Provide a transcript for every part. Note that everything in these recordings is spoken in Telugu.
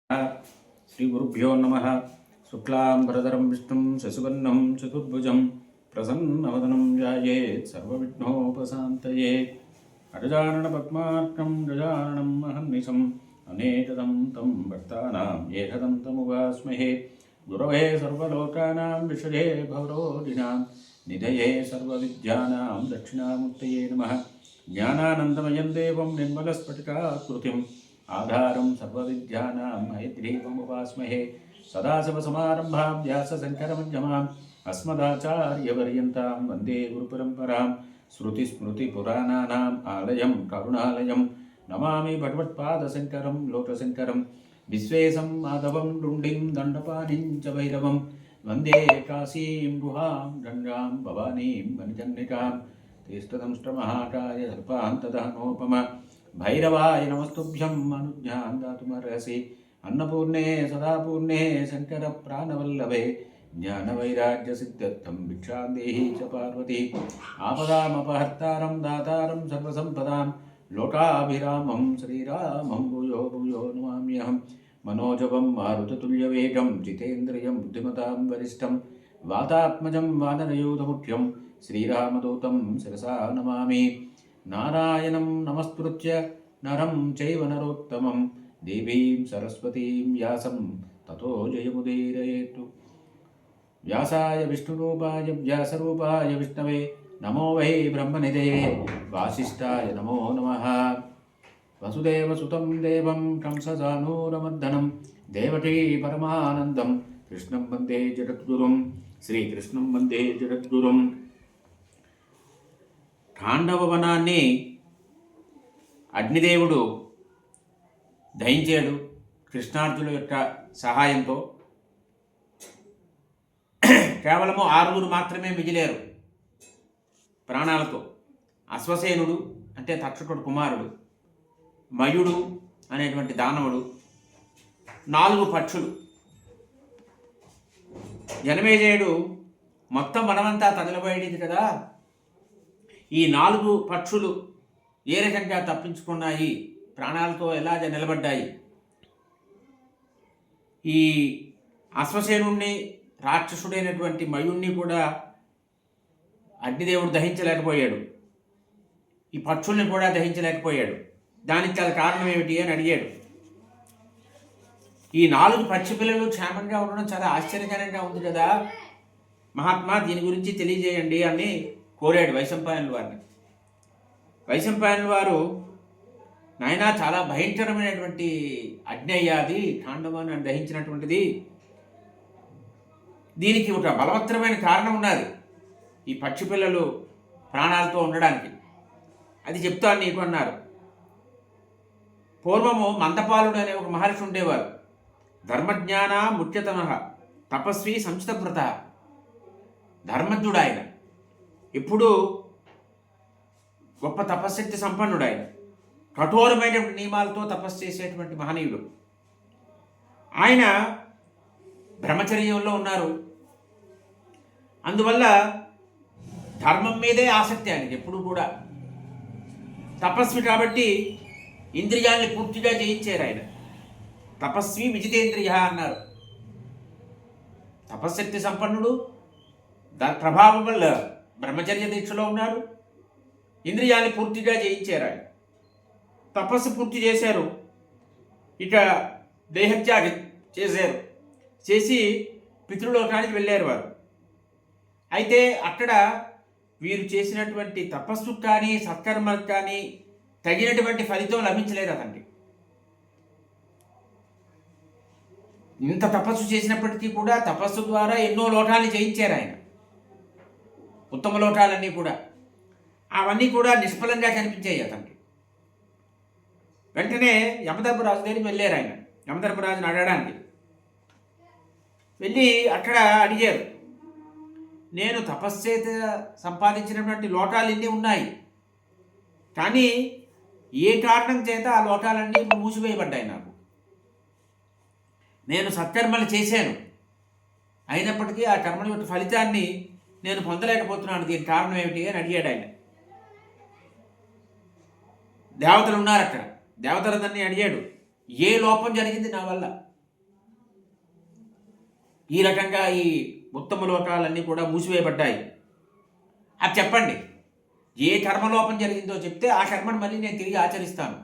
श्रीगुरुभ्यो नमः। शुक्लाम्बरधरं विष्णुं शशिवर्णं चतुर्भुजं प्रसन्नवदनं ध्यायेत् सर्वविघ्नोपशान्तये। अगजाननपद्मार्कं गजाननं महर्निशम् अनेकदं तं भक्तानाम् एकदं तमुपास्महे। गुरवे सर्वलोकानां विषये भवरोगिणां निधये सर्वविद्यानां दक्षिणामूर्तये नमः। ज्ञानानन्दमयं देवं निर्मलस्फटिकाकृतिम् आधारं सर्वविद्यानां हयग्रीवमुपास्महे। सदाशिवसमारम्भां व्यासशङ्करमध्यमाम् अस्मदाचार्यपर्यन्तां वन्दे गुरुपरम्परां। श्रुतिस्मृतिपुराणानाम् आलयं करुणालयं नमामि भगवत्पादशङ्करं लोकशङ्करं। विश्वेशं माधवं डुण्डिं दण्डपाणिं च भैरवं वन्दे काशीं गुहां गङ्गां भवानीं वनजन्निकां। तीर्थदंष्ट्रमहाकाय सर्पान्तदहनोपम भैरवाय नमस्तुभ्यं अनुज्ञां दातुमर्हसि। अन्नपूर्णे सदापूर्णे शङ्करप्राणवल्लभे ज्ञानवैराग्यसिद्ध्यर्थं भिक्षां देहि च पार्वती। आपदामपहर्तारं दातारं सर्वसम्पदां लोकाभिरामं श्रीरामं भूयो भूयो नमाम्यहं। मनोजवं मारुततुल्यवेगं जितेन्द्रियं बुद्धिमतां वरिष्ठं वातात्मजं वानरयूथमुख्यं श्रीरामदूतं शिरसा नमामि। नारायणं नमस्कृत्य नरं चैव नरोत्तमं देवीं सरस्वतीं व्यासं ततो जयमुदीरयेत्। व्यासाय विष्णुरूपाय व्यासरूपाय विष्णवे नमो वै ब्रह्मनिधये वासिष्ठाय नमो नमः। वसुदेवसुतं देवं कंसचाणूरमर्दनं देवकी परमानन्दं कृष्णं वन्दे जगद्गुरुं శ్రీకృష్ణం వందే జగద్గురుం. ఖాండవవనాన్ని అగ్నిదేవుడు దహించాడు కృష్ణార్జునుల యొక్క సహాయంతో. కేవలము 6 మాత్రమే మిగిలారు ప్రాణాలతో. అశ్వసేనుడు అంటే తక్షకుడు కుమారుడు, మయుడు అనేటువంటి దానవుడు, 4 పక్షులు. జనమేజయుడు మొత్తం మనమంతా తగలబడింది కదా, ఈ 4 పక్షులు ఏ రకంగా తప్పించుకున్నాయి, ప్రాణాలతో ఎలా నిలబడ్డాయి? ఈ అశ్వసేనుణ్ణి, రాక్షసుడైనటువంటి మయుణ్ణి కూడా అగ్నిదేవుడు దహించలేకపోయాడు, ఈ పక్షుల్ని కూడా దహించలేకపోయాడు. దానికి చాలా కారణం ఏమిటి అని అడిగాడు. ఈ 4 పక్షి పిల్లలు క్షేమంగా ఉండడం చాలా ఆశ్చర్యకరంగా ఉంది కదా మహాత్మా, దీని గురించి తెలియజేయండి అని కోరాడు వైశంపాయనుల వారిని. వైశంపాయనుల వారు, నాయనా చాలా భయంకరమైనటువంటి అగ్ని అయ్యా అది, ఖాండవాన్ని దహించినటువంటిది. దీనికి ఒక బలవత్తరమైన కారణం ఉన్నది ఈ పక్షి పిల్లలు ప్రాణాలతో ఉండడానికి, అది చెప్తాను నీకు అన్నారు. పూర్వము మందపాలుడు అనే ఒక మహర్షి ఉండేవారు. ధర్మజ్ఞాన ముఖ్యతమ తపస్వి సంచితవ్రత. ధర్మజ్ఞుడు ఆయన, ఎప్పుడూ గొప్ప తపశ్శక్తి సంపన్నుడు ఆయన, కఠోరమైన నియమాలతో తపస్సు చేసేటువంటి మహనీయుడు. ఆయన బ్రహ్మచర్యంలో ఉన్నారు. అందువల్ల ధర్మం మీదే ఆసక్తి ఆయనకి ఎప్పుడు కూడా. తపస్వి కాబట్టి ఇంద్రియాన్ని పూర్తిగా జయించారు ఆయన. తపస్వి విజితేంద్రియ అన్నారు. తపశ్శక్తి సంపన్నుడు, దాని ప్రభావం వల్ల బ్రహ్మచర్య దీక్షలో ఉన్నారు. ఇంద్రియాన్ని పూర్తిగా జయించారు ఆయన. తపస్సు పూర్తి చేశారు, ఇక దేహత్యాగం చేశారు. చేసి పితృలోకానికి వెళ్ళారు వారు. అయితే అక్కడ వీరు చేసినటువంటి తపస్సుకు కానీ సత్కర్మలకు కానీ తగినటువంటి ఫలితం లభించలేదు అతనికి. ఇంత తపస్సు చేసినప్పటికీ కూడా తపస్సు ద్వారా ఎన్నో లోకాన్ని జయించారు ఆయన, ఉత్తమ లోకాలన్నీ కూడా. అవన్నీ కూడా నిష్ఫలంగా కనిపించాయి అతనికి. వెంటనే యమధర్మరాజు దగ్గరికి వెళ్ళారు ఆయన, యమధర్మరాజుని అడగడానికి. వెళ్ళి అక్కడ అడిగారు, నేను తపస్సేత సంపాదించినటువంటి లోకాలు ఇన్ని ఉన్నాయి, కానీ ఏ కారణం చేత ఆ లోకాలన్నీ మూసివేయబడ్డాయి నాకు. నేను సత్కర్మలు చేశాను, అయినప్పటికీ ఆ కర్మల యొక్క ఫలితాన్ని నేను పొందలేకపోతున్నాను, దీనికి కారణం ఏమిటి అని అడిగాడు ఆయన. దేవతలు ఉన్నారు అక్కడ, దేవతలందరినీ అడిగాడు, ఏ లోపం జరిగింది నా వల్ల, ఈ రకంగా ఈ ఉత్తమ లోకాలన్నీ కూడా మూసివేయబడ్డాయి. అది చెప్పండి, ఏ కర్మలోపం జరిగిందో చెప్తే ఆ కర్మను మళ్ళీ నేను తిరిగి ఆచరిస్తాను.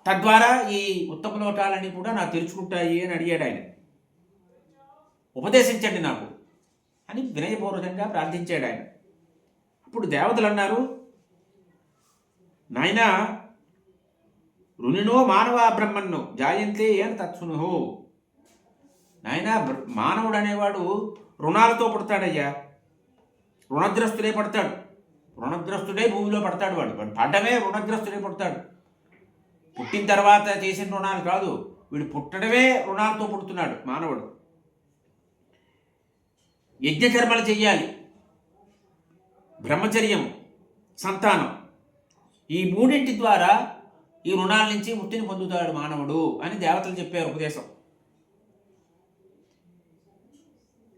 తద్వారా ఈ ఉత్తమ లోకాలన్నీ కూడా నాకు తెరుచుకుంటాయి అని అడిగాడు ఆయన. ఉపదేశించండి నాకు అని వినయపూర్వకంగా ప్రార్థించాడు ఆయన. అప్పుడు దేవతలు అన్నారు, నాయనా రుణినో మానవ బ్రహ్మన్ను జాయంతే ఏం తత్సును. నాయన మానవుడు అనేవాడు రుణాలతో పుడతాడయ్యా, రుణగ్రస్తుడే పడతాడు, రుణగ్రస్తుడే భూమిలో పడతాడు. వాడు పడ్డమే రుణగ్రస్తుడే పడతాడు. పుట్టిన తర్వాత చేసిన రుణాలు కాదు, వీడు పుట్టడమే రుణాలతో పుడుతున్నాడు మానవుడు. యజ్ఞకర్మలు చెయ్యాలి, బ్రహ్మచర్యం, సంతానం, ఈ మూడింటి ద్వారా ఈ రుణాల నుంచి ముక్తిని పొందుతాడు మానవుడు అని దేవతలు చెప్పారు ఉపదేశం.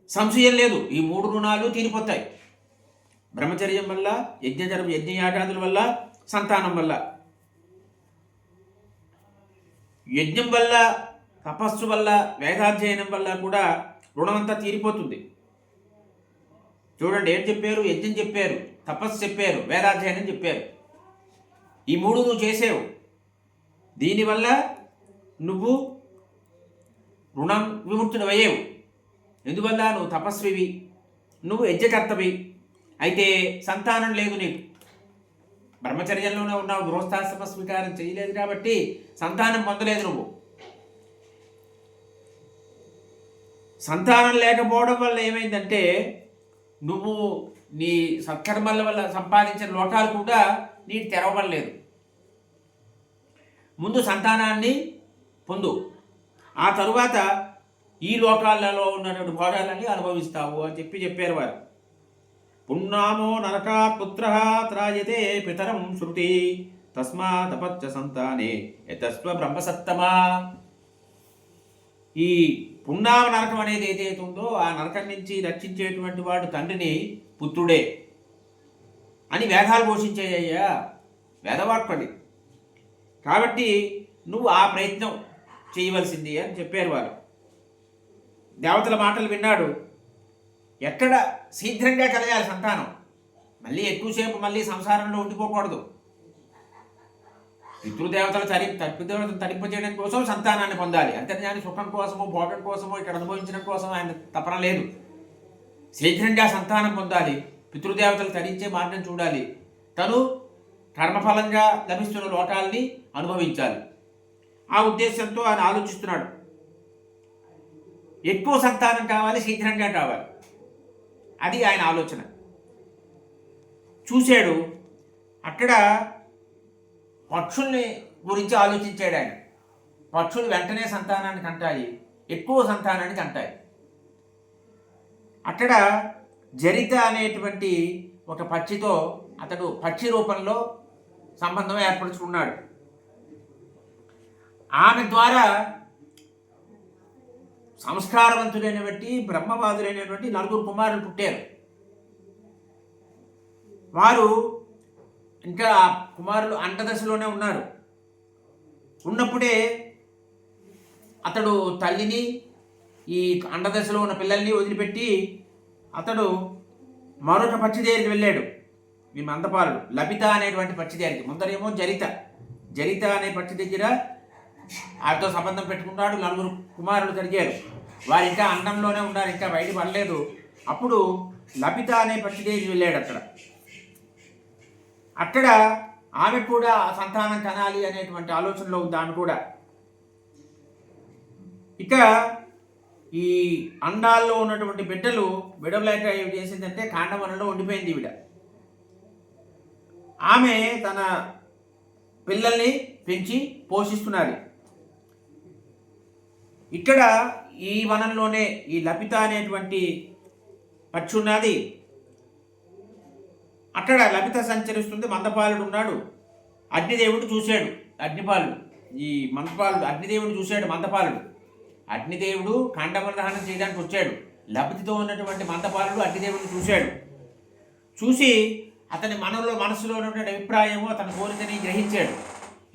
సంశయం లేదు, ఈ 3 రుణాలు తీరిపోతాయి. బ్రహ్మచర్యం వల్ల, యజ్ఞయాగాదుల వల్ల, సంతానం వల్ల. యజ్ఞం వల్ల, తపస్సు వల్ల, వేదాధ్యయనం వల్ల కూడా రుణమంతా తీరిపోతుంది. చూడండి, ఏం చెప్పారు? యజ్ఞం చెప్పారు, తపస్సు చెప్పారు, వేదాధ్యయనం చెప్పారు. ఈ 3 నువ్వు చేసావు, దీనివల్ల నువ్వు రుణం విముక్తుడవయ్యావు. ఎందువల్ల? నువ్వు తపస్వివి, నువ్వు యజ్ఞకర్తవి. అయితే సంతానం లేదు నీకు, బ్రహ్మచర్యంలోనే ఉన్నావు, గృహస్థాశ్రమ స్వీకారం చేయలేదు కాబట్టి సంతానం పొందలేదు నువ్వు. సంతానం లేకపోవడం వల్ల ఏమైందంటే నువ్వు నీ సత్కర్మల వల్ల సంపాదించిన లోకాలు కూడా నీకు తెరవబడలేదు. ముందు సంతానాన్ని పొందు, ఆ తరువాత ఈ లోకాలలో ఉన్నటువంటి భోగాలన్నీ అనుభవిస్తావు అని చెప్పారు వారు. పున్నామో నరకాత్ పుత్ర త్రాయతే పితరం శృతి తస్మాదపత్య సంతానే యతస్వ బ్రహ్మసత్తమా. ఈ పున్నామ నరకం అనేది ఏదైతే ఉందో ఆ నరకం నుంచి రక్షించేటువంటి వాడు తండ్రిని పుత్రుడే అని వేదాలు ఘోషించాయ్యా, వేదవాక్పడి. కాబట్టి నువ్వు ఆ ప్రయత్నం చేయవలసింది అని చెప్పారు వారు. దేవతల మాటలు విన్నాడు. ఎక్కడ శీఘ్రంగా కలగాలి సంతానం, మళ్ళీ ఎక్కువసేపు మళ్ళీ సంసారంలో ఉండిపోకూడదు. పితృదేవతలు పితృదేవతలు తరింపజేయడం కోసం సంతానాన్ని పొందాలి, అంతర్జాని సుఖం కోసమో భోగం కోసమో ఇక్కడ అనుభవించడం కోసం ఆయన తపన లేదు. శీఘ్రంగా సంతానం పొందాలి, పితృదేవతలు తరించే మార్గం చూడాలి, తను కర్మఫలంగా లభిస్తున్న లోకాల్ని అనుభవించాలి. ఆ ఉద్దేశంతో ఆయన ఆలోచిస్తున్నాడు. ఎక్కువ సంతానం కావాలి, శీఘ్రంగా కావాలి, అది ఆయన ఆలోచన. చూశాడు, అక్కడ పక్షుల్ని గురించి ఆలోచించాడు ఆయన. పక్షులు వెంటనే సంతానాన్ని కంటాయి, ఎక్కువ సంతానాన్ని కంటాయి. అక్కడ జరిత అనేటువంటి ఒక పక్షితో అతడు పక్షి రూపంలో సంబంధం ఏర్పరచుకున్నాడు. ఆమె ద్వారా సంస్కారవంతులైనటువంటి బ్రహ్మవాదులైనటువంటి 4 కుమారులు పుట్టారు. వారు ఇంకా ఆ కుమారులు అండదశలోనే ఉన్నారు. ఉన్నప్పుడే అతడు తల్లిని, ఈ అండదశలో ఉన్న పిల్లల్ని వదిలిపెట్టి అతడు మరొక పక్షి దగ్గరికి వెళ్ళాడు. ఈ మందపాలుడు లభిత అనేటువంటి పక్షి దగ్గరికి, ముందరేమో జరిత అనే పక్షి దగ్గర ఆవితో సంబంధం పెట్టుకున్నాడు. 4 కుమారులు కలిగారు. వారు ఇంకా అండంలోనే ఉన్నారు, ఇంకా బయట పడలేదు. అప్పుడు లభిత అనే పక్షి దగ్గరికి వెళ్ళాడు. అక్కడ ఆమె కూడా సంతానం కనాలి అనేటువంటి ఆలోచనలో ఉంది ఆమె కూడా. ఇక ఈ అండాల్లో ఉన్నటువంటి బిడ్డలు విడవలేక ఏమి చేసిందంటే కాండవనంలో ఉండిపోయింది ఈవిడ. ఆమె తన పిల్లల్ని పెంచి పోషిస్తున్నది. ఇక్కడ ఈ వనంలోనే ఈ లభిత అనేటువంటి పక్షి ఉన్నది. అక్కడ లభిత సంచరిస్తుంది. మందపాలుడు ఉన్నాడు. అగ్నిదేవుడు చూశాడు. ఈ మందపాలుడు అగ్నిదేవుడు చూశాడు. మందపాలుడు అగ్నిదేవుడు ఖండమదహనం చేయడానికి వచ్చాడు. లభితితో ఉన్నటువంటి మందపాలుడు అగ్నిదేవుడిని చూశాడు. చూసి అతని మనసులో ఉన్నటువంటి అభిప్రాయము, అతని కోరికని గ్రహించాడు.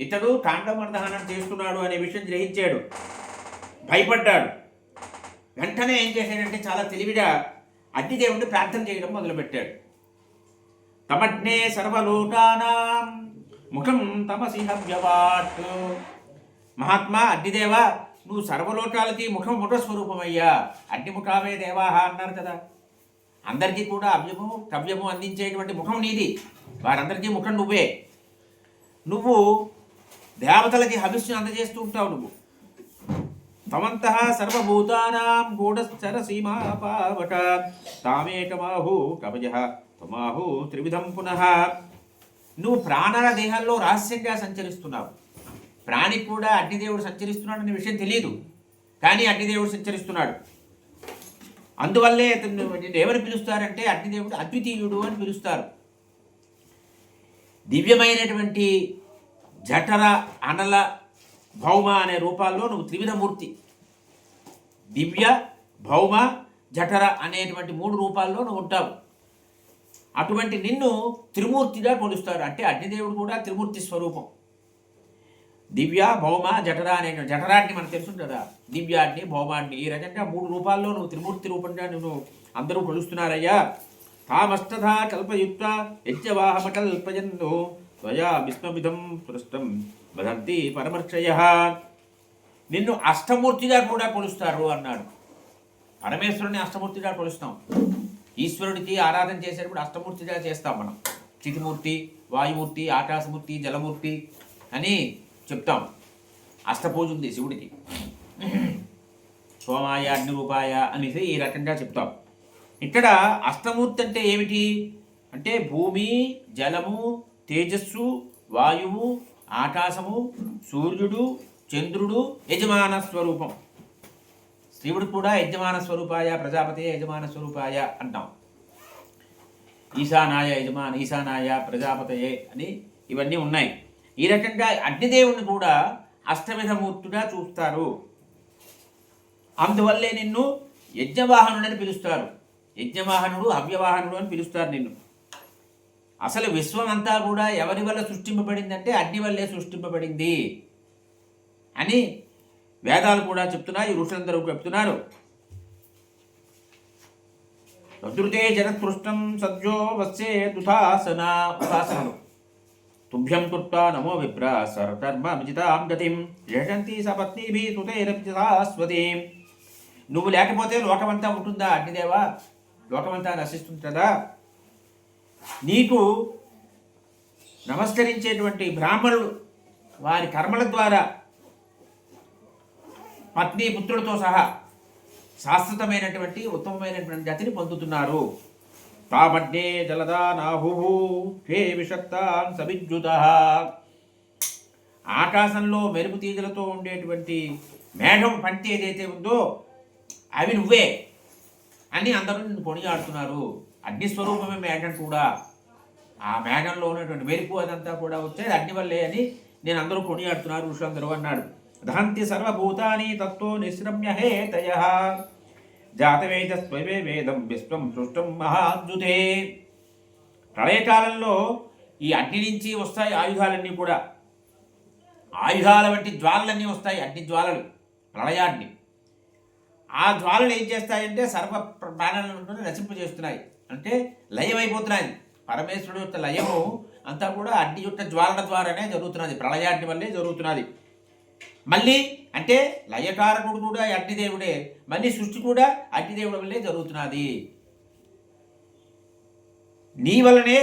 ఇతడు కాండమర్దహనం చేస్తున్నాడు అనే విషయం గ్రహించాడు. భయపడ్డాడు. వెంటనే ఏం చేశాడంటే చాలా తెలివిగా అగ్నిదేవుడిని ప్రార్థన చేయడం మొదలుపెట్టాడు. తమగ్నే సర్వలోకానాం ముఖం తమసి హవ్యవాట్. మహాత్మా అగ్నిదేవ, నువ్వు సర్వలోకాలకి ముఖ స్వరూపమయ్యా, అగ్నిముఖావే దేవాహ అన్నారు కదా. అందరికీ కూడా అవ్యము కవ్యము అందించేటువంటి ముఖం నీది, వారందరికీ ముఖం నువ్వే. నువ్వు దేవతలకి హవిస్సును అందజేస్తూ ఉంటావు. నువ్వు తమంతః సర్వభూతానాం గూఢశ్చర సీమాపావట తామేకమాహు కవయః తమాహు త్రివిధం పునః. నువ్వు ప్రాణాల దేహాల్లో రహస్యంగా సంచరిస్తున్నావు. ప్రాణికి కూడా అగ్నిదేవుడు సంచరిస్తున్నాడు అనే విషయం తెలియదు, కానీ అగ్నిదేవుడు సంచరిస్తున్నాడు. అందువల్లే అతను ఏమని పిలుస్తారంటే అగ్నిదేవుడు అద్వితీయుడు అని పిలుస్తారు. దివ్యమైనటువంటి జఠర అనల భౌమ అనే రూపాల్లో నువ్వు త్రివిధమూర్తి. దివ్య, భౌమ, జఠర అనేటువంటి 3 రూపాల్లో నువ్వు ఉంటావు. అటువంటి నిన్ను త్రిమూర్తిగా కొలుస్తారు. అంటే అగ్నిదేవుడు కూడా త్రిమూర్తి స్వరూపం. దివ్య, భౌమ, జఠర అనే జఠరాన్ని మనకు తెలుసు కదా, దివ్యాన్ని, భౌమాన్ని, ఈ రకంగా 3 రూపాల్లో నువ్వు త్రిమూర్తి రూపంగా నువ్వు అందరూ కొలుస్తున్నారయ్యా. తామష్టధా కల్పయుక్త యజ్ఞవాహమకల్పయన్ను త్వయా విష్ణుమిదం పృష్టం వదంతి పరమర్షయః. నిన్ను అష్టమూర్తిగా కూడా కొలుస్తారు అన్నాడు. పరమేశ్వరుని అష్టమూర్తిగా కొలుస్తాం. ఈశ్వరుడికి ఆరాధన చేసేటప్పుడు అష్టమూర్తిగా చేస్తాం మనం. చితిమూర్తి, వాయుమూర్తి, ఆకాశమూర్తి, జలమూర్తి అని చెప్తాం. అష్టపూజ ఉంది శివుడికి. సోమాయ, అగ్నిరూపాయ అనేసి ఈ రకంగా చెప్తాం. ఇక్కడ అష్టమూర్తి అంటే ఏమిటి అంటే భూమి, జలము, తేజస్సు, వాయువు, ఆకాశము, సూర్యుడు, చంద్రుడు, యజమాన స్వరూపం. శివుడు కూడా యజమాన స్వరూపాయ, ప్రజాపతి యజమాన స్వరూపాయ అంటాం. ఈశానాయ యజమాన, ఈశానాయ ప్రజాపతయే అని ఇవన్నీ ఉన్నాయి. ఈ రకంగా అగ్నిదేవుని కూడా అష్టవిధమూర్తిగా చూస్తారు. అందువల్లే నిన్ను యజ్ఞవాహనుడని పిలుస్తారు. యజ్ఞవాహనుడు, అవ్యవాహనుడు అని పిలుస్తారు నిన్ను. అసలు విశ్వం అంతా కూడా ఎవరి వల్ల సృష్టింపబడిందంటే అగ్ని వల్లే సృష్టింపబడింది అని వేదాలు కూడా చెప్తున్నాయి, ఋషులందరూ చెప్తున్నారు. తద్రుతే జగత్పృష్టం సద్యో వత్సే ఉపాసనలు తుభ్యం కృత్వా నమో విప్ర సర్వధర్మ విజితాం గతిం యజంతి సపత్నిభి సుతైరస్వతీం. నువ్వు లేకపోతే లోకమంతా ఉంటుందా అగ్నిదేవా? లోకమంతా నశిస్తుంటుందా? నీకు నమస్కరించేటువంటి బ్రాహ్మణులు వారి కర్మల ద్వారా పత్ని పుత్రులతో సహా శాశ్వతమైనటువంటి ఉత్తమమైనటువంటి గతిని పొందుతున్నారు. తామగ్నే జలదా నాహుః హే విషక్తాన్ సవిద్యుతః. ఆకాశంలో మెరుపు తీగలతో ఉండేటువంటి మేఘం పంటి ఏదైతే ఉందో అవి నువ్వే అని అందరూ నిన్ను కొనియాడుతున్నారు. అగ్నిస్వరూపమే మేఘం కూడా. ఆ మేఘంలో ఉన్నటువంటి మెరుపు అదంతా కూడా వచ్చేది అగ్ని వల్లే అని నేను అందరూ కొనియాడుతున్నారు ఋషులందరూ అన్నాడు. దహంతి సర్వభూతాని తత్తో నిశ్రమ్య హేతయః జాతవేదస్వే వేదం విశ్వం సృష్టం మహాద్యుతే. ప్రళయకాలంలో ఈ అగ్ని నుంచి వస్తాయి ఆయుధాలన్నీ కూడా. ఆయుధాల వంటి జ్వాలలన్నీ వస్తాయి, అగ్ని జ్వాలలు, ప్రళయాగ్ని. ఆ జ్వాలలు ఏం చేస్తాయంటే సర్వ ప్రాణాలను నశింపజేస్తున్నాయి, అంటే లయమైపోతున్నాయి. పరమేశ్వరుడు యొక్క లయము అంతా కూడా అగ్ని యొక్క జ్వాలన ద్వారానే జరుగుతున్నది, ప్రళయాగ్ని వల్లే జరుగుతున్నది. మళ్ళీ అంటే లయకారకుడు కూడా అగ్నిదేవుడే, మళ్ళీ సృష్టి కూడా అగ్నిదేవుడి వల్లే జరుగుతున్నది. నీ వల్లనే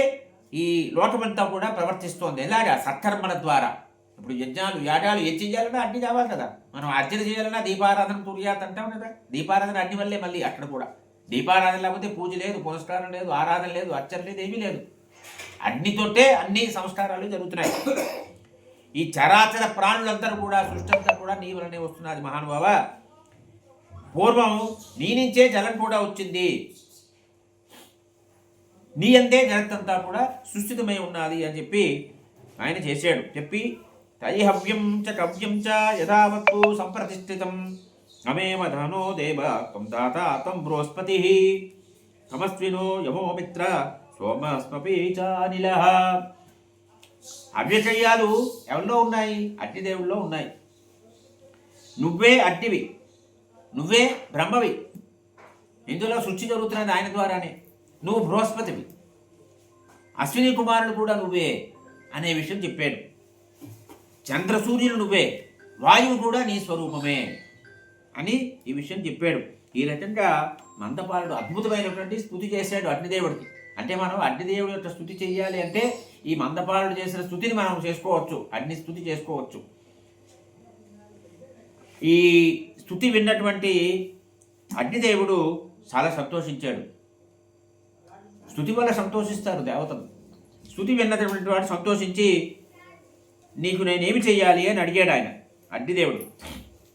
ఈ లోకమంతా కూడా ప్రవర్తిస్తోంది. ఎలాగా? సత్కర్మల ద్వారా. ఇప్పుడు యజ్ఞాలు, యాగాలు ఏం చేయాలన్నా అగ్ని కావాలి కదా. మనం అర్చన చేయాలన్నా దీపారాధన తుర్యాత్ అంటాం కదా. దీపారాధన అగ్ని వల్లే. మళ్ళీ అక్కడ కూడా దీపారాధన లేకపోతే పూజ లేదు, పునస్కారం లేదు, ఆరాధన లేదు, అర్చన లేదు, ఏమీ లేదు. అగ్నితోటే అన్ని సంస్కారాలు జరుగుతున్నాయి. ఈ చరాచర ప్రాణులందరూ కూడా, సృష్టి అంతా కూడా నీ వలనే వస్తున్నది మహానుభావ. పూర్వం నీ నుంచే జలం కూడా వచ్చింది, నీ అంతే జగత్తంతా కూడా సృష్టితమై ఉన్నది అని చెప్పి ఆయన చేశాడు. చెప్పి తైహవ్యం చ కవ్యం చ యథావత్తు సంప్రతిష్ఠితం అమేమ ధనో దేవ త్వం దాత త్వం బృహస్పతి తమస్వినో యమో మిత్ర సోమస్మపి చ అనిలః. అవ్యచయ్యాలు ఎవరిలో ఉన్నాయి? అగ్నిదేవుల్లో ఉన్నాయి. నువ్వే అగ్నివి, నువ్వే బ్రహ్మవి, ఇందులో సృష్టి జరుగుతున్నది ఆయన ద్వారానే, నువ్వు బృహస్పతివి, అశ్విని కుమారుడు కూడా నువ్వే అనే విషయం చెప్పాడు. చంద్ర సూర్యులు నువ్వే, వాయువు కూడా నీ స్వరూపమే అని ఈ విషయం చెప్పాడు. ఈ రకంగా మందపాలుడు అద్భుతమైనటువంటి స్తుతి చేశాడు అగ్నిదేవుడికి. అంటే మనం అగ్నిదేవుడి యొక్క స్తుతి చేయాలి అంటే ఈ మందపాలుడు చేసిన స్తుతిని మనం చేసుకోవచ్చు, అగ్ని స్తుతి చేసుకోవచ్చు. ఈ స్తుతి విన్నటువంటి అగ్నిదేవుడు చాలా సంతోషించాడు. స్తుతి వల్ల సంతోషిస్తారు దేవతలు. స్తుతి విన్నటువంటి వాడు సంతోషించి నీకు నేనేమి చెయ్యాలి అని అడిగాడు ఆయన అగ్నిదేవుడు.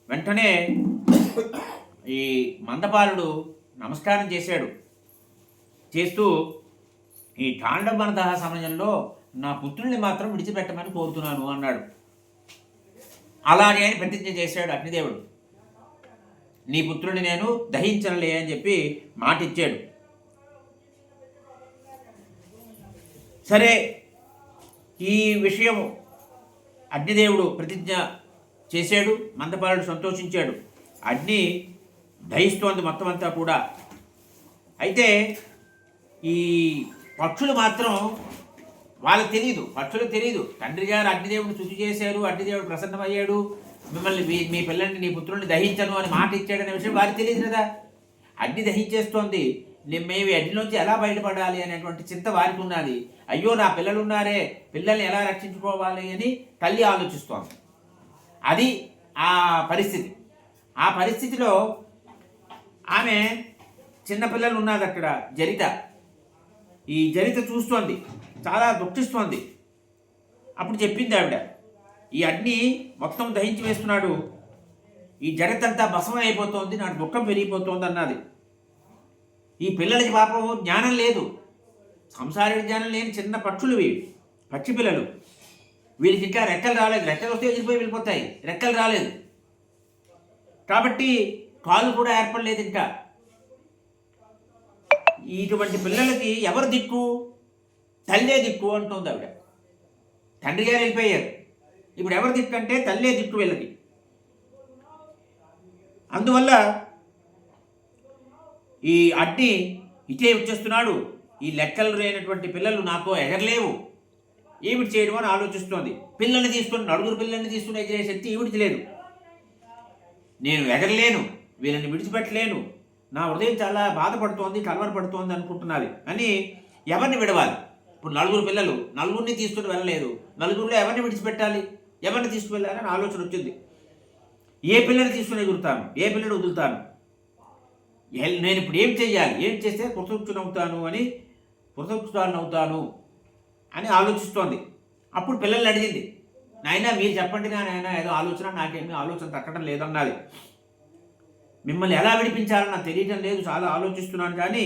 వెంటనే ఈ మందపాలుడు నమస్కారం చేశాడు. చేస్తూ ఈ తాండవనదహ సమయంలో నా పుత్రుల్ని మాత్రం విడిచిపెట్టమని కోరుతున్నాను అన్నాడు. అలాగే అని ప్రతిజ్ఞ చేశాడు అగ్నిదేవుడు. నీ పుత్రుడిని నేను దహించనులే అని చెప్పి మాట ఇచ్చాడు. సరే, ఈ విషయం అగ్నిదేవుడు ప్రతిజ్ఞ చేశాడు. మందపాలుడు సంతోషించాడు. అగ్ని దహిస్తోంది మొత్తం అంతా కూడా. అయితే ఈ పక్షులు మాత్రం వాళ్ళకి తెలియదు, పక్షులకు తెలియదు తండ్రి గారు అగ్నిదేవుడిని శుద్ధి చేశారు, అగ్నిదేవుడు ప్రసన్నమయ్యాడు, మిమ్మల్ని మీ పిల్లల్ని నీ పుత్రుల్ని దహించను అని మాట ఇచ్చాడనే విషయం వారికి తెలియదు కదా. అగ్ని దహించేస్తోంది, మేము అగ్నిలోంచి ఎలా బయటపడాలి అనేటువంటి చింత వారికి ఉన్నది. అయ్యో నా పిల్లలు ఉన్నారే, పిల్లల్ని ఎలా రక్షించుకోవాలి అని తల్లి ఆలోచిస్తోంది. అది ఆ పరిస్థితి. ఆ పరిస్థితిలో ఆమె చిన్నపిల్లలు ఉన్నది అక్కడ జరిత. ఈ జరిత చూస్తోంది, చాలా దుఃఖిస్తోంది. అప్పుడు చెప్పింది ఆవిడ, ఈ అగ్ని మొత్తం దహించి వేస్తున్నాడు, ఈ జరిత అంతా భస్మం అయిపోతుంది, నాకు దుఃఖం పెరిగిపోతుంది అన్నది. ఈ పిల్లలకి పాపం జ్ఞానం లేదు, సంసారిక జ్ఞానం లేని చిన్న పక్షులు, పక్షి పిల్లలు. వీళ్ళకి ఇంకా రెక్కలు రాలేదు. రెక్కలు వస్తే ఎగిరిపోయి వెళ్ళిపోతాయి, రెక్కలు రాలేదు కాబట్టి కాళ్ళు కూడా ఏర్పడలేదు ఇంకా. ఇటువంటి పిల్లలకి ఎవరు దిక్కు? తల్లే దిక్కు అంటుంది ఆవిడ. తండ్రి గారు వెళ్ళిపోయారు, ఇప్పుడు ఎవరు దిక్కు అంటే తల్లే దిక్కు వీళ్ళకి. అందువల్ల ఈ అగ్ని ఇటే వచ్చేస్తున్నాడు, ఈ లెక్కలు లేనటువంటి పిల్లలు నాతో ఎగరలేవు, ఏమిటి చేయడం అని ఆలోచిస్తోంది. పిల్లల్ని తీసుకుని, నలుగురు పిల్లల్ని తీసుకుని ఎగిరే శక్తి ఈవిడికి లేదు. నేను ఎగరలేను, వీళ్ళని విడిచిపెట్టలేను, నా హృదయం చాలా బాధపడుతోంది, కలవరపడుతోంది అనుకుంటున్నది అని ఎవరిని విడవాలి? ఇప్పుడు నలుగురు పిల్లలు, నలుగురిని తీసుకుని వెళ్ళలేదు, నలుగురిలో ఎవరిని విడిచిపెట్టాలి, ఎవరిని తీసుకువెళ్ళాలని ఆలోచన వచ్చింది. ఏ పిల్లని తీసుకుని ఎగురుతాను, ఏ పిల్లని వదులుతాను, నేను ఇప్పుడు ఏం చెయ్యాలి, ఏం చేస్తే కృతజ్ఞుడవుతాను అని ఆలోచిస్తోంది. అప్పుడు పిల్లల్ని అడిగింది, నాయనా మీరు చెప్పండి నాయన, ఏదో ఆలోచన, నాకేమీ ఆలోచన తక్కడం లేదన్నది. మిమ్మల్ని ఎలా విడిపించాలో నాకు తెలియటం లేదు, చాలా ఆలోచిస్తున్నాను, కానీ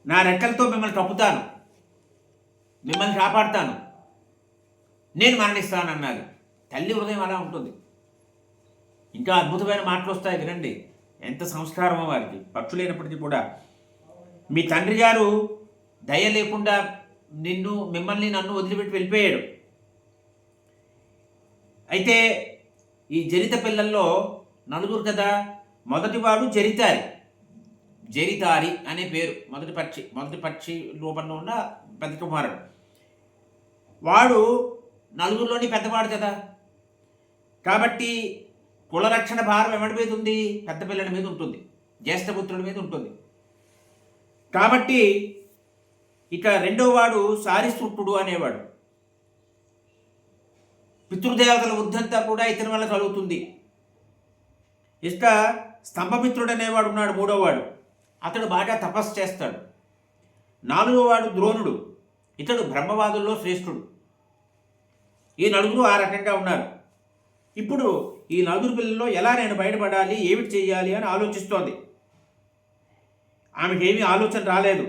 నా రెక్కలతో మిమ్మల్ని తప్పుతాను, మిమ్మల్ని కాపాడుతాను, నేను మరణిస్తాను అన్నది. తల్లి హృదయం అలా ఉంటుంది. ఇంకా అద్భుతమైన మాటలు వస్తాయి వినండి, ఎంత సంస్కారమో వారికి. పక్షులైనప్పటికీ కూడా మీ తండ్రి గారు దయ లేకుండా మిమ్మల్ని నన్ను వదిలిపెట్టి వెళ్ళిపోయాడు. అయితే ఈ జరిత పిల్లల్లో నలుగురు కదా, మొదటివాడు జరితారి అనే పేరు, మొదటి పక్షి రూపంలో ఉన్న పెద్ద కుమారుడు. వాడు నలుగురిలోని పెద్దవాడు కదా, కాబట్టి కులరక్షణ భారం ఎవరి మీద ఉంది? పెద్ద పిల్లడి మీద ఉంటుంది, జ్యేష్ఠపుత్రుడి మీద ఉంటుంది. కాబట్టి ఇక రెండో వాడు సారిసృట్టుడు అనేవాడు. పితృదేవతల వృద్ధంతా కూడా ఇతని వల్ల కలుగుతుంది. ఇక స్తంభమిత్రుడు అనేవాడు ఉన్నాడు, మూడోవాడు. అతడు బాగా తపస్సు చేస్తాడు. నాలుగోవాడు ద్రోణుడు, ఇతడు బ్రహ్మవాదుల్లో శ్రేష్ఠుడు. ఈ నలుగురు ఆ రకంగా ఉన్నారు. ఇప్పుడు ఈ నలుగురు పిల్లల్లో ఎలా నేను బయటపడాలి, ఏమిటి చేయాలి అని ఆలోచిస్తోంది. ఆమెకేమీ ఆలోచన రాలేదు.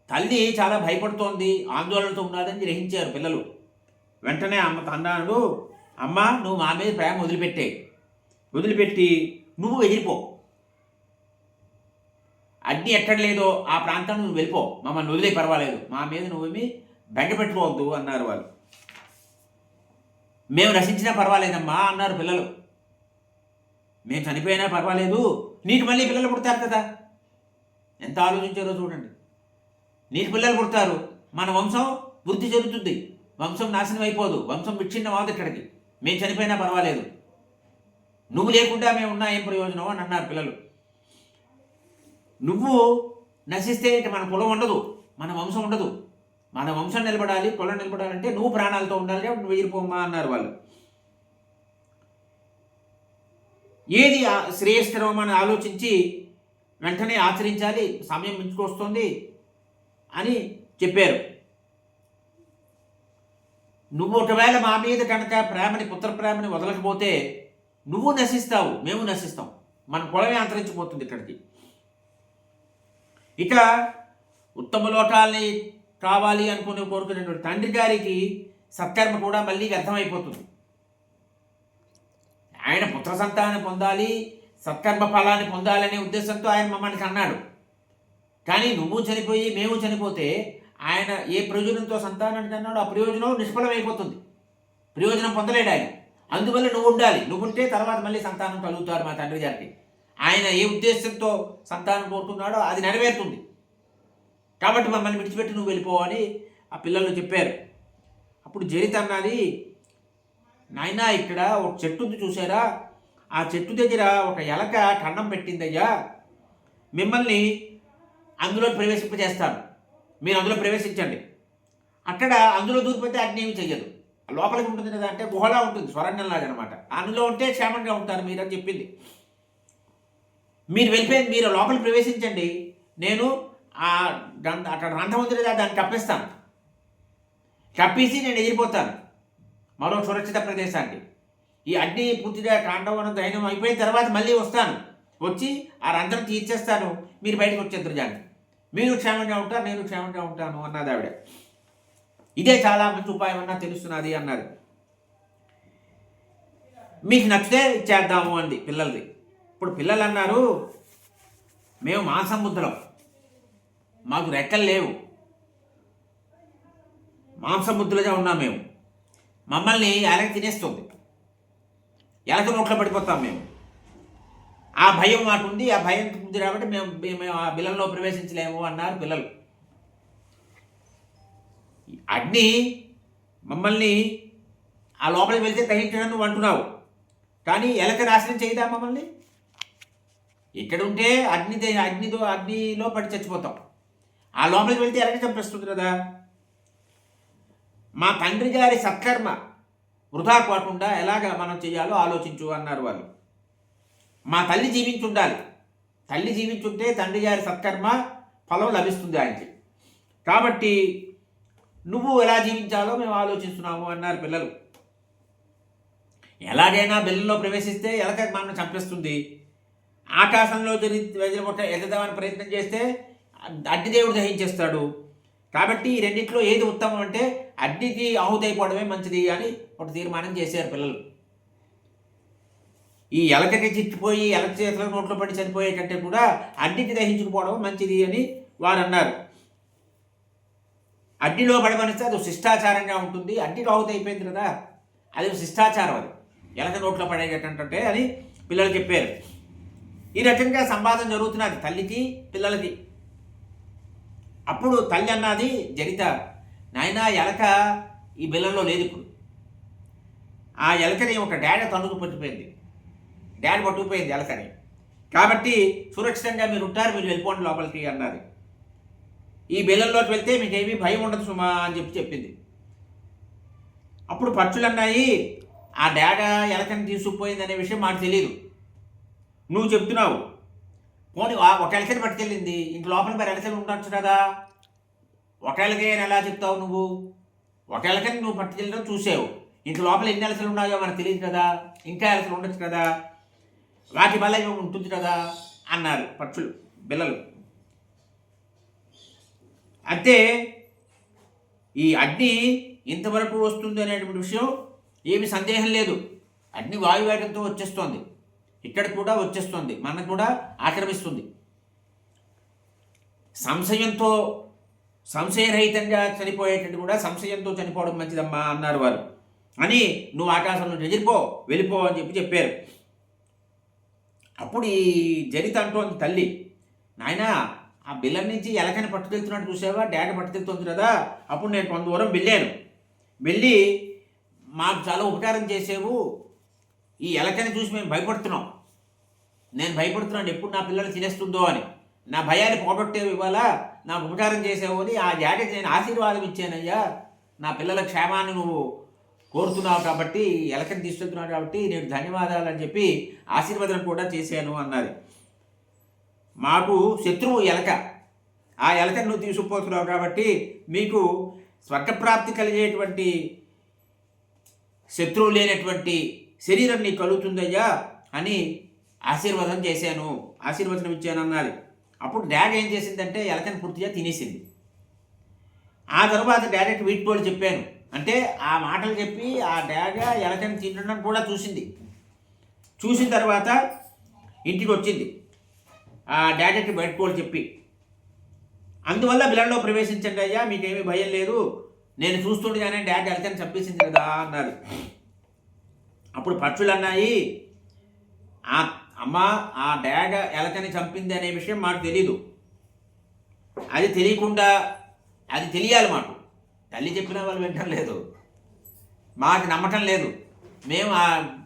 తల్లి చాలా భయపడుతోంది, ఆందోళనతో ఉన్నదని గ్రహించారు పిల్లలు. వెంటనే అన్నాడు, అమ్మ నువ్వు మా మీద ప్రేమ వదిలిపెట్టి నువ్వు ఎగిరిపో, అగ్ని ఎక్కడ లేదో ఆ ప్రాంతాన్ని నువ్వు వెళ్ళిపో, మమ్మల్ని వదిలే పర్వాలేదు, మా మీద నువ్వేమి బెంగ పెట్టుకోవద్దు అన్నారు వాళ్ళు. మేము నశించినా పర్వాలేదమ్మా అన్నారు పిల్లలు. మేము చనిపోయినా పర్వాలేదు, నీకు మళ్ళీ పిల్లలు పుడతారు కదా. ఎంత ఆలోచించారో చూడండి. నీకు పిల్లలు పుడతారు, మన వంశం వృద్ధి చెందుతుంది, వంశం నాశనం అయిపోదు, వంశం విచ్ఛిన్నం అవ్వదు ఇక్కడికి, మేము చనిపోయినా పర్వాలేదు, నువ్వు లేకుండా మేము ఉన్నా ఏం ప్రయోజనం అని అన్నారు పిల్లలు. నువ్వు నశిస్తే మన కులం ఉండదు, మన వంశం ఉండదు. మన వంశం నిలబడాలి, కులం నిలబడాలంటే నువ్వు ప్రాణాలతో ఉండాలి, కాబట్టి నువ్వు ఎగిరిపోమ్మా అన్నారు వాళ్ళు. ఏది శ్రేయస్కరం అని ఆలోచించి వెంటనే ఆచరించాలి, సమయం మించుకొస్తుంది అని చెప్పారు. నువ్వు ఒకవేళ మా మీద కనుక ప్రేమని, పుత్ర ప్రేమని వదలకపోతే నువ్వు నశిస్తావు, మేము నశిస్తాం, మన కులమే అంతరించిపోతుంది ఇక్కడికి. ఇక ఉత్తమ లోకాలని కావాలి అనుకుని కోరుకునేటువంటి తండ్రి గారికి సత్కర్మ కూడా మళ్ళీ వ్యర్థమైపోతుంది. ఆయన పుత్ర సంతానం పొందాలి, సత్కర్మ ఫలాన్ని పొందాలనే ఉద్దేశంతో ఆయన మమ్మల్ని అన్నాడు. కానీ నువ్వు చనిపోయి మేము చనిపోతే ఆయన ఏ ప్రయోజనంతో సంతానానికి అన్నాడు ఆ ప్రయోజనం నిష్ఫలమైపోతుంది, ప్రయోజనం పొందలేడు ఆయన. అందువల్ల నువ్వు ఉండాలి, నువ్వు ఉంటే తర్వాత మళ్ళీ సంతానం కలుగుతారు మా తండ్రి గారికి. ఆయన ఏ ఉద్దేశంతో సంతానం కోరుతున్నాడో అది నెరవేరుతుంది, కాబట్టి మమ్మల్ని విడిచిపెట్టి నువ్వు వెళ్ళిపోవని ఆ పిల్లలు చెప్పారు. అప్పుడు జరిత అన్నది, నాయనా ఇక్కడ ఒక చెట్టు ఉంది చూసారా, ఆ చెట్టు దగ్గర ఒక ఎలక కన్నం పెట్టిందయ్యా, మిమ్మల్ని అందులో ప్రవేశింపజేస్తాను, మీరు అందులో ప్రవేశించండి. అక్కడ అందులో దూరిపోతే అగ్ని ఏమి చెయ్యదు, లోపలికి ఉంటుంది కదా, అంటే గుహలా ఉంటుంది, స్వరణ్యంలాగా అనమాట. అందులో ఉంటే క్షేమంగా ఉంటారు మీరు అని చెప్పింది. మీరు వెళ్ళిపోయింది, మీరు లోపలికి ప్రవేశించండి, నేను అక్కడ రంధ్రం ఉంది కదా దాన్ని కప్పిస్తాను, కప్పేసి నేను ఎగిరిపోతాను మరో సురక్షిత ప్రదేశానికి. ఈ అగ్ని పూర్తిగా కాండవన దైనం అయిపోయిన తర్వాత మళ్ళీ వస్తాను, వచ్చి ఆ రంధ్రం తీర్చేస్తాను, మీరు బయటకు వచ్చేద్దరు జాని, మీరు క్షేమంగా ఉంటారు, నేను క్షేమంగా ఉంటాను అన్నది ఆవిడ. ఇదే చాలా మంచి ఉపాయం అన్నా తెలుస్తున్నది అన్నది. మీకు నచ్చితే ఇచ్చేద్దాము అంది పిల్లలది. ఇప్పుడు పిల్లలు అన్నారు, మేము మాంసముద్రం, మాకు రెక్కలు లేవు, మాంసముద్దులుగా ఉన్నాం మేము, మమ్మల్ని ఎలక తినేస్తుంది, ఎలక నోట్లో పడిపోతాం మేము, ఆ భయం మాకుంది, ఆ భయం ఉంది కాబట్టి మేము ఆ బిలంలో ప్రవేశించలేము అన్నారు పిల్లలు. అగ్ని మమ్మల్ని ఆ లోపలికి వెళ్తే దహించడం నువ్వు అంటున్నావు, కానీ ఎలక నాశనం చేయదా మమ్మల్ని? ఇక్కడ ఉంటే అగ్నిలో పడి చచ్చిపోతాం, ఆ లోపలికి వెళ్తే ఎలక చంపేస్తుంది కదా. మా తండ్రి గారి సత్కర్మ వృధా కాకుండా ఎలాగ మనం చేయాలో ఆలోచించు అన్నారు వాళ్ళు. మా తల్లి జీవించి ఉండాలి, తల్లి జీవించుంటే తండ్రి గారి సత్కర్మ ఫలం లభిస్తుంది ఆయనకి, కాబట్టి నువ్వు ఎలా జీవించాలో మేము ఆలోచిస్తున్నాము అన్నారు పిల్లలు. ఎలాగైనా బిల్లలో ప్రవేశిస్తే ఎలక మనం చంపేస్తుంది, ఆకాశంలో ఎదదామని ప్రయత్నం చేస్తే అగ్నిదేవుడు దహించేస్తాడు, కాబట్టి ఈ రెండింటిలో ఏది ఉత్తమం అంటే అగ్నికి ఆహుతి అయిపోవడమే మంచిది అని ఒక తీర్మానం చేశారు పిల్లలు. ఈ ఎలకకి చిట్టిపోయి ఎలక చేతుల నోట్లో పడి చనిపోయే కంటే కూడా అగ్నికి దహించుకుపోవడం మంచిది అని వారు అన్నారు. అగ్నిలో పడమనిస్తే అది శిష్టాచారంగా ఉంటుంది, అగ్నికి ఆహుతి అయిపోయింది కదా, అది శిష్టాచారం, అది ఎలక నోట్లో పడేటంటే అని పిల్లలు చెప్పారు. ఈ రకంగా సంవాదం జరుగుతున్నది తల్లికి పిల్లలకి. అప్పుడు తల్లి అన్నది జరిత, నాయనా ఎలక ఈ బిల్లలో లేదు, ఇప్పుడు ఆ ఎలకని ఒక డాడీ పట్టుకుపోయింది ఎలకని, కాబట్టి సురక్షితంగా మీరు ఉంటారు, మీరు వెళ్ళిపోండి లోపలికి అన్నది. ఈ బిల్లంలోకి వెళ్తే మీకేమీ భయం ఉండదు సుమా అని చెప్పింది. అప్పుడు పక్షులు అన్నాయి, ఆ డాడ ఎలకని తీసుకుపోయింది అనే విషయం మాకు తెలియదు, నువ్వు చెప్తున్నావు, పోనీ ఒక ఎలకని పట్టుకెళ్ళింది, ఇంక లోపల మరి ఎలకలు ఉండొచ్చు కదా, ఒక ఎలకే ఎలా చెప్తావు నువ్వు, ఒక ఎలకని నువ్వు పట్టుకెళ్ళడం చూసావు, ఇంక లోపల ఎన్ని ఎలకలు ఉన్నాయో మనకు తెలియదు కదా, ఇంకా ఎలకలు ఉండొచ్చు కదా, వాటి వల్ల ఏమో ఉంటుంది కదా అన్నారు పక్షులు బిల్లలు. అంటే ఈ అగ్ని ఇంతవరకు వస్తుంది అనేటువంటి విషయం ఏమి సందేహం లేదు, అగ్ని వాయువేగంతో వచ్చేస్తోంది, ఇక్కడ కూడా వచ్చేస్తుంది, మనకు కూడా ఆక్రమిస్తుంది. సంశయరహితంగా చనిపోయేటట్టు కూడా సంశయంతో చనిపోవడం మంచిదమ్మా అన్నారు వారు. అని నువ్వు ఆకాశంలో వెళ్ళిపో అని చెప్పారు. అప్పుడు ఈ జరిత అంటోంది తల్లి, నాయనా ఆ బిల్లల నుంచి ఎలకని పట్టుకెళ్తున్నాడు చూసావా, డాడీ పట్టుకెళ్తుంది కదా, అప్పుడు నేను కొంత దూరం వెళ్ళాను, వెళ్ళి మాకు చాలా ఉపకారం చేసేవు, ఈ ఎలకని చూసి మేము భయపడుతున్నాం, నేను భయపడుతున్నాను ఎప్పుడు నా పిల్లలు తినేస్తుందో అని, నా భయాన్ని పోగొట్టేవి ఇవాళ, నాకు ఉపకారం చేసావు అని ఆ డాడీకి నేను ఆశీర్వాదం ఇచ్చానయ్యా, నా పిల్లల క్షేమాన్ని నువ్వు కోరుతున్నావు కాబట్టి, ఎలకని తీసుకెళ్తున్నావు కాబట్టి నేను ధన్యవాదాలు అని చెప్పి ఆశీర్వాదం కూడా చేశాను అన్నది. మాకు శత్రువు ఎలక, ఆ ఎలకను నువ్వు తీసుకుపోతున్నావు కాబట్టి మీకు స్వర్గప్రాప్తి కలిగేటువంటి శత్రువు లేనటువంటి శరీరం నీకు కలుగుతుందయ్యా అని ఆశీర్వాదం చేశాను, ఆశీర్వచనం ఇచ్చాను అన్నది. అప్పుడు డాడీ ఏం చేసిందంటే ఎలకని పూర్తిగా తినేసింది. ఆ తర్వాత డైరెక్ట్ వీటితోటి చెప్పాను అంటే ఆ మాటలు చెప్పి ఆ డాగా ఎలకని తినడం కూడా చూసింది. చూసిన తర్వాత ఇంటికి వచ్చింది ఆ డాడీకి బయటపోలు చెప్పి, అందువల్ల బిలంలో ప్రవేశించండి అయ్యా, మీకేమీ భయం లేదు, నేను చూస్తుండగానే డాడీ ఎలకని చంపేసింది కదా అన్నారు. అప్పుడు పక్షులు అన్నాయి, ఆ అమ్మ ఆ డాగ ఎలకని చంపింది అనే విషయం మాకు తెలీదు, అది తెలియకుండా అది తెలియాలి మాకు, తల్లి చెప్పినా వాళ్ళు వినటం లేదు, మాకు నమ్మటం లేదు, మేము ఆ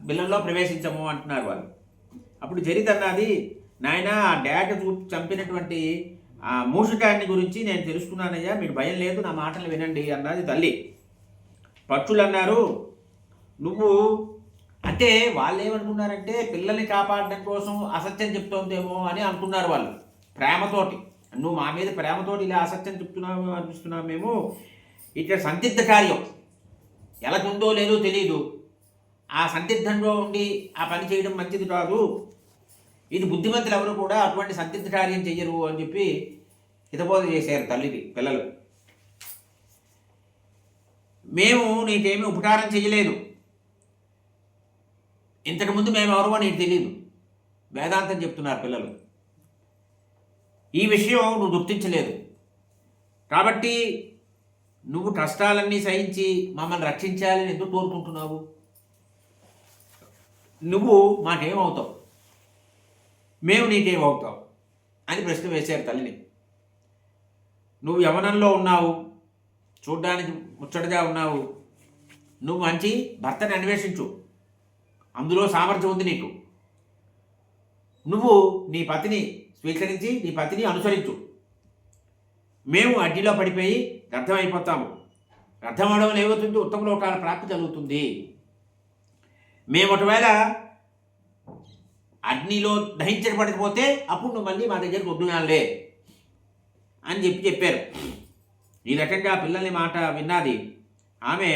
బిల్లంలో ప్రవేశించము అంటున్నారు వాళ్ళు. అప్పుడు జరిత అన్నది, నాయన ఆ డాగ చంపినటువంటి ఆ మూషకాన్ని గురించి నేను తెలుసుకున్నానయ్యా, మీకు భయం లేదు, నా మాటలు వినండి అన్నది తల్లి. పక్షులు అన్నారు, నువ్వు అంటే వాళ్ళు ఏమనుకున్నారంటే పిల్లల్ని కాపాడడం కోసం అసత్యం చెప్తోందేమో అని అనుకున్నారు వాళ్ళు ప్రేమతోటి, నువ్వు మా మీద ప్రేమతోటి ఇలా అసత్యం చెప్తున్నావు అనిపిస్తున్నావు మేము, ఇట్లా సందిగ్ధ కార్యం ఎలాగుందో లేదో తెలియదు, ఆ సందిగ్ధంలో ఉండి ఆ పని చేయడం మంచిది కాదు, ఇది బుద్ధిమంతులు ఎవరు కూడా అటువంటి సందిగ్ధ కార్యం చెయ్యరు అని చెప్పి హితబోధ చేశారు తల్లికి పిల్లలు. మేము నీకేమీ ఉపకారం చేయలేదు, ఇంతకుముందు మేము ఎవరో నీకు తెలియదు, వేదాంతం చెప్తున్నారు పిల్లలు, ఈ విషయం నువ్వు గుర్తించలేదు కాబట్టి నువ్వు కష్టాలన్నీ సహించి మమ్మల్ని రక్షించాలని ఎందుకు కోరుకుంటున్నావు, నువ్వు మాకేమవుతావు, మేము నీకేమవుతావు అని ప్రశ్న వేశారు తల్లిని. నువ్వు యవనంలో ఉన్నావు, చూడ్డానికి ముచ్చటగా ఉన్నావు, నువ్వు మంచి భర్తని అన్వేషించు, అందులో సామర్థ్యం ఉంది నీకు, నువ్వు నీ పతిని స్వీకరించి నీ పతిని అనుసరించు, మేము అడ్డిలో పడిపోయి వ్యర్థమైపోతాము, వ్యర్థమవడం ఏమవుతుంది, ఉత్తమ లోకాల ప్రాప్తి జరుగుతుంది, మేము ఒకవేళ అగ్నిలో దహించబడిపోతే అప్పుడు నువ్వు మళ్ళీ మా దగ్గరికి వద్దునాలే అని చెప్పారు. ఈ రకంగా పిల్లల్ని మాట విన్నది ఆమె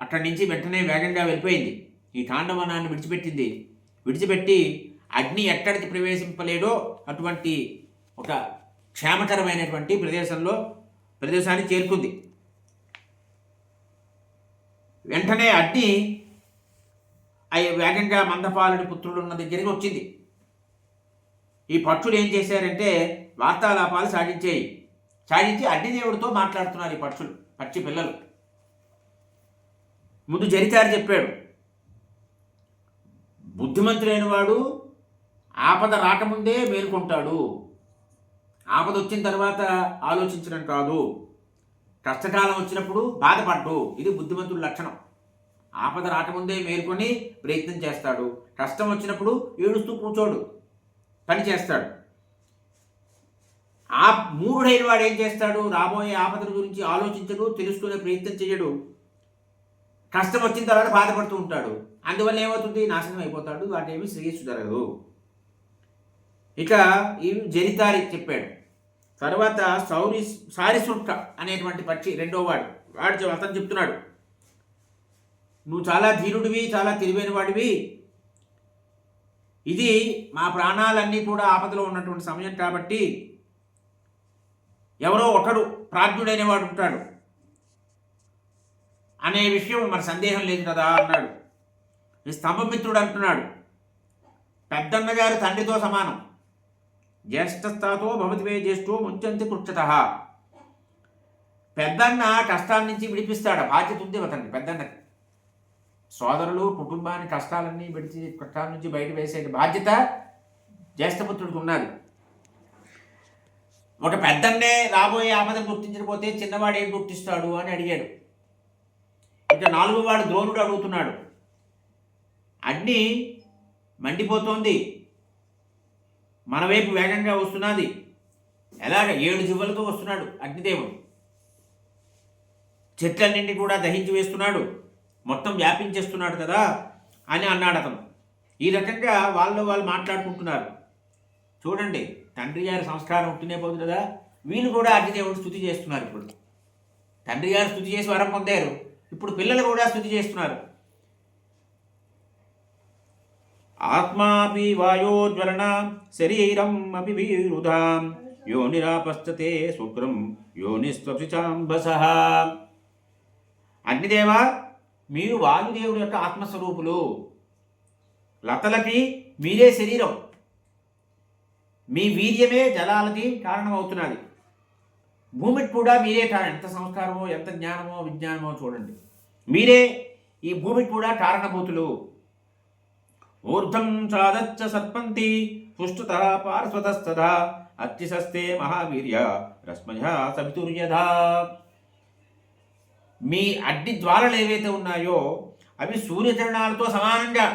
అక్కడి నుంచి వెంటనే వేగంగా వెళ్ళిపోయింది, ఈ తాండవనాన్ని విడిచిపెట్టి అగ్ని ఎక్కడికి ప్రవేశింపలేడో అటువంటి ఒక క్షేమకరమైనటువంటి ప్రదేశాన్ని చేరుకుంది. వెంటనే అగ్ని వేగంగా మందపాలుడి పుత్రుడు ఉన్న దగ్గరికి వచ్చింది. ఈ పక్షులు ఏం చేశారంటే వార్తాలాపాలు సాగించి అగ్నిదేవుడితో మాట్లాడుతున్నారు ఈ పక్షి పిల్లలు. ముందు జరితారు చెప్పాడు, బుద్ధిమంతుడైన వాడు ఆపద రాకముందే మేలుకుంటాడు, ఆపద వచ్చిన తర్వాత ఆలోచించడం కాదు, కష్టకాలం వచ్చినప్పుడు బాధపడ్డు, ఇది బుద్ధిమంతుడి లక్షణం. ఆపద రాకముందే మేల్కొని ప్రయత్నం చేస్తాడు, కష్టం వచ్చినప్పుడు ఏడుస్తూ కూర్చోడు, పని చేస్తాడు. ఆ మూఢుడైన వాడు ఏం చేస్తాడు, రాబోయే ఆపదల గురించి ఆలోచించడు, తెలుసుకునే ప్రయత్నం చేయడు, కష్టం వచ్చిన తర్వాత బాధపడుతూ ఉంటాడు, అందువల్ల ఏమవుతుంది, నాశనం అయిపోతాడు, వాటేమి శ్రేయస్సు జరగదు. ఇక ఈ జరితారి చెప్పాడు. తర్వాత సారిశృంఖ అనేటువంటి పక్షి రెండో వాడు అతను చెప్తున్నాడు, నువ్వు చాలా ధీరుడివి, చాలా తెలివైన వాడివి, ఇది మా ప్రాణాలన్నీ కూడా ఆపదలో ఉన్నటువంటి సమయం కాబట్టి ఎవరో ఒకడు ప్రాజ్ఞుడైన వాడు ఉంటాడు అనే విషయం మరి సందేహం లేదు కదా అన్నాడు. ఈ స్తంభమిత్రుడు అంటున్నాడు, పెద్దన్నగారు తండ్రితో సమానం, జ్యేష్ఠస్థాతో భవతివే జ్యేష్ఠో ముంచంతి కృక్షత. పెద్దన్న కష్టాల నుంచి విడిపిస్తాడు, బాధ్యత ఉంది అతనికి పెద్దన్నకి. సోదరులు కుటుంబాన్ని కష్టాలన్నీ కష్టాల నుంచి బయట వేసే బాధ్యత జ్యేష్ఠపుత్రుడికి ఉన్నది. ఒక పెద్దన్నే రాబోయే ఆపదను గుర్తించకపోతే చిన్నవాడు ఏం గుర్తిస్తాడు అని అడిగాడు. ఇక 4వ వాడు ద్రోణుడు అడుగుతున్నాడు. అగ్ని మండిపోతోంది, మన వైపు వేగంగా వస్తున్నది. ఎలాగ 7 జివ్వలతో వస్తున్నాడు అగ్నిదేవుడు. చెట్లన్నింటినీ కూడా దహించి వేస్తున్నాడు, మొత్తం వ్యాపించేస్తున్నాడు కదా అని అన్నాడు అతను. ఈ రకంగా వాళ్ళు మాట్లాడుకుంటున్నారు. చూడండి, తండ్రి గారి సంస్కారం ఉంటూనే పోతుంది కదా. వీళ్ళు కూడా అగ్నిదేవుడు స్తుతి చేస్తున్నారు. ఇప్పుడు తండ్రి గారు స్తుతి చేసి వరం పొందారు, ఇప్పుడు పిల్లలు కూడా స్తుతి చేస్తున్నారు. ఆత్మాపి వాయోజ్వలన శరీరం అపి విరుధాం యోనిరాపశ్చతే శుక్రం యోనిస్వపిచాంబసః. అగ్నిదేవ, మీరు వాయుదేవుడి యొక్క ఆత్మస్వరూపులు. లతలకి మీరే శరీరం, మీ వీర్యమే జలాలకి కారణమవుతున్నది. భూమికి కూడా మీరే ఎంత సంస్కారమో, ఎంత జ్ఞానమో, విజ్ఞానమో చూడండి. మీరే ఈ భూమికి కూడా కారణభూతులు. ఊర్ధం చాదచ్చ సర్పంతి పుష్టుత పార్శ్వతస్తథా అత్తిశస్తే మహావీర్య రశ్మయ సవితుర్యథా. మీ అగ్ని జ్వాలలు ఏవైతే ఉన్నాయో అవి సూర్యకిరణాలతో సమానంగా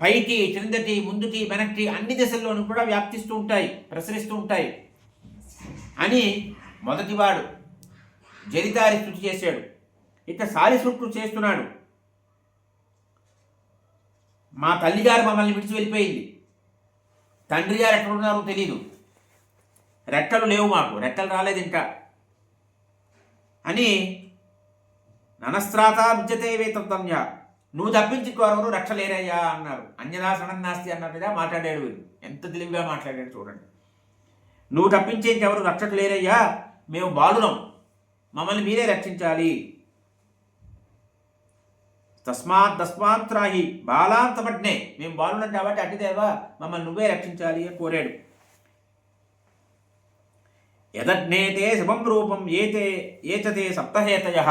పైకి, క్రిందటి, ముందుకి, వెనక్కి అన్ని దశల్లోనూ కూడా వ్యాప్తిస్తూ ఉంటాయి, ప్రసరిస్తూ ఉంటాయి అని మొదటివాడు జరితారి స్తుతి చేశాడు. ఇక సాలిసృక్తుడు చేస్తున్నాడు. మా తల్లిగారు మమ్మల్ని విడిచి వెళ్ళిపోయింది, తండ్రి గారు ఎక్కడున్నారో తెలీదు, రెక్కలు లేవు, మాకు రెక్కలు రాలేదు ఇంకా అని ననస్త్రాత విద్యతే వేతన్య, నువ్వు తప్పించి కోరవరు రక్షలేరయ్యా అన్నారు. అన్యదా సడన్నాస్తి అన్నట్టుగా మాట్లాడాడు వీడు. ఎంత తెలివిగా మాట్లాడాడు చూడండి. నువ్వు తప్పించే ఇంకెవరు రక్షకు లేరయ్యా, మేము బాలురం, మమ్మల్ని మీరే రక్షించాలి. తస్మాత్ త్రాహి బాలాంతపట్నే, మేము బాలుడం కాబట్టి అడ్డిదేవా మమ్మల్ని నువ్వే రక్షించాలి అని కోరాడు. యదగ్నేతే శుభం రూపం ఏచతే సప్తహేతయః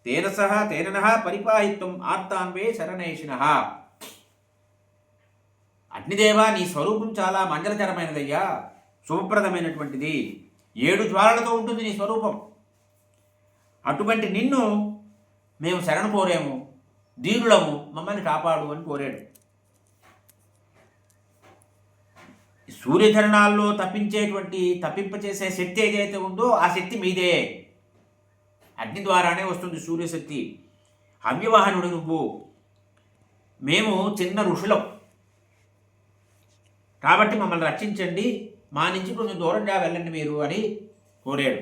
తేన సహ తేనః పరిపాహిత్వం ఆర్తాన్వే శరణేషినః. అగ్నిదేవా, నీ స్వరూపం చాలా మంగళకరమైనదయ్యా, శుభప్రదమైనటువంటిది. 7 జ్వాలలతో ఉంటుంది నీ స్వరూపం. అటువంటి నిన్ను మేము శరణు కోరాము, దీనులము, మమ్మల్ని కాపాడు అని కోరాడు. సూర్యకిరణాల్లో తప్పింపచేసే శక్తి ఏదైతే ఉందో ఆ శక్తి మీదే. అగ్ని ద్వారానే వస్తుంది సూర్యశక్తి. హవ్యవాహనుడు నువ్వు, మేము చిన్న ఋషులం కాబట్టి మమ్మల్ని రక్షించండి, మా నుంచి కొంచెం దూరంగా వెళ్ళండి మీరు అని కోరాడు.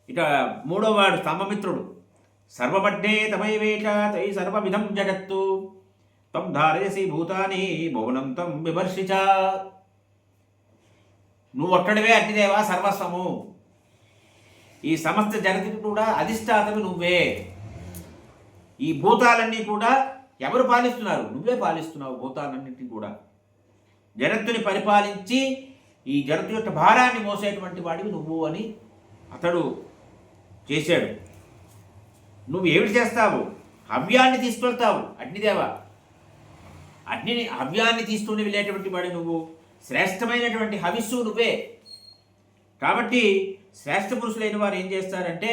ఇక 3వ వాడు స్తంభమిత్రుడు. సర్వపడ్డే తమైవేష తై సర్వవిధం జగత్తు తం ధారయసి భూతాని భువనం తం విమర్శిచ. నువ్వు ఒక్కడివే అగ్నిదేవా, సర్వస్వము. ఈ సమస్త జగతికి కూడా అధిష్టాతవి నువ్వే. ఈ భూతాలన్నీ కూడా ఎవరు పాలిస్తున్నారు? నువ్వే పాలిస్తున్నావు భూతాలన్నింటినీ కూడా. జగత్తుని పరిపాలించి ఈ జగత్తు యొక్క భారాన్ని మోసేటువంటి వాడివి నువ్వు అని అతడు చేశాడు. నువ్వు ఏమిటి చేస్తావు? హవ్యాన్ని తీసుకెళ్తావు అగ్నిదేవ. హవ్యాన్ని తీసుకుని వెళ్ళేటువంటి వాడు నువ్వు. శ్రేష్టమైనటువంటి హవిస్సు నువ్వే. కాబట్టి శ్రేష్ఠ పురుషులైన వారు ఏం చేస్తారంటే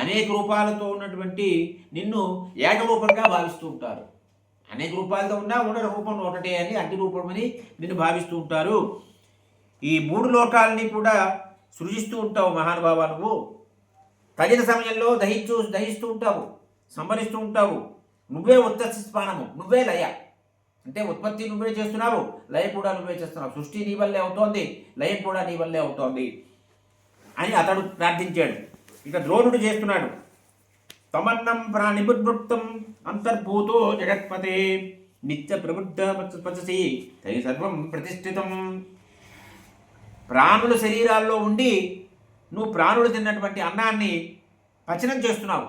అనేక రూపాలతో ఉన్నటువంటి నిన్ను ఏకరూపంగా భావిస్తూ ఉంటారు. అనేక రూపాలతో ఉన్నా ఉన్న రూపం ఒకటే అని, అగ్ని రూపమని నిన్ను భావిస్తూ ఉంటారు. ఈ 3 లోకాలని కూడా సృజిస్తూ ఉంటావు మహానుభావ. నువ్వు తగిన సమయంలో దహిస్తూ ఉంటావు, సంభరిస్తూ ఉంటావు. నువ్వే ఉత్పత్తిస్థానము, నువ్వే లయ. అంటే ఉత్పత్తి నువ్వే చేస్తున్నావు, లయ కూడా నువ్వే చేస్తున్నావు. సృష్టి నీ వల్లే అవుతోంది, లయం కూడా నీ వల్లే అవుతోంది అని అతడు ప్రార్థించాడు. ఇక ద్రోణుడు చేస్తున్నాడు. తమన్నం ప్రాణిబుద్భృప్తం అంతర్భూతో జగత్పతే నిత్య ప్రబుద్ధ పచసి తై సర్వం ప్రతిష్ఠితం. ప్రాణుల శరీరాల్లో ఉండి నువ్వు ప్రాణులు తిన్నటువంటి అన్నాన్ని పచనం చేస్తున్నావు.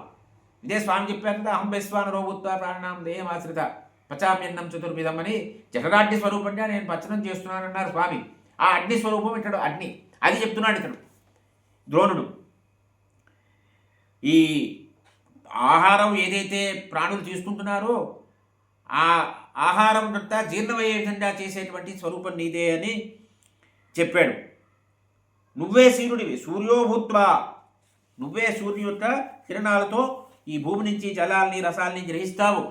ఇదే స్వామి చెప్పారు కదా, అహం వైశ్వాన రోగుత్వ ప్రాణాం దేహం ఆశ్రిత పచామ్యన్నం చతుర్విధం అని. జగదాగ్ని స్వరూపంగా నేను పచనం చేస్తున్నానన్నారు స్వామి. ఆ అగ్ని స్వరూపం ఇతడు అగ్ని, అది చెప్తున్నాడు ఇతడు ద్రోణుడు. ఈ ఆహారం ఏదైతే ప్రాణులు తీసుకుంటున్నారో ఆ ఆహారం అంతా జీర్ణమయ్యే విధంగా చేసేటువంటి స్వరూపం నీదే అని చెప్పాడు. నువ్వే సూర్యుడివి, సూర్యోభూత్వా, నువ్వే సూర్యుని యొక్క కిరణాలతో ఈ భూమి నుంచి జలాల్ని రసాల్ని గ్రహిస్తావు.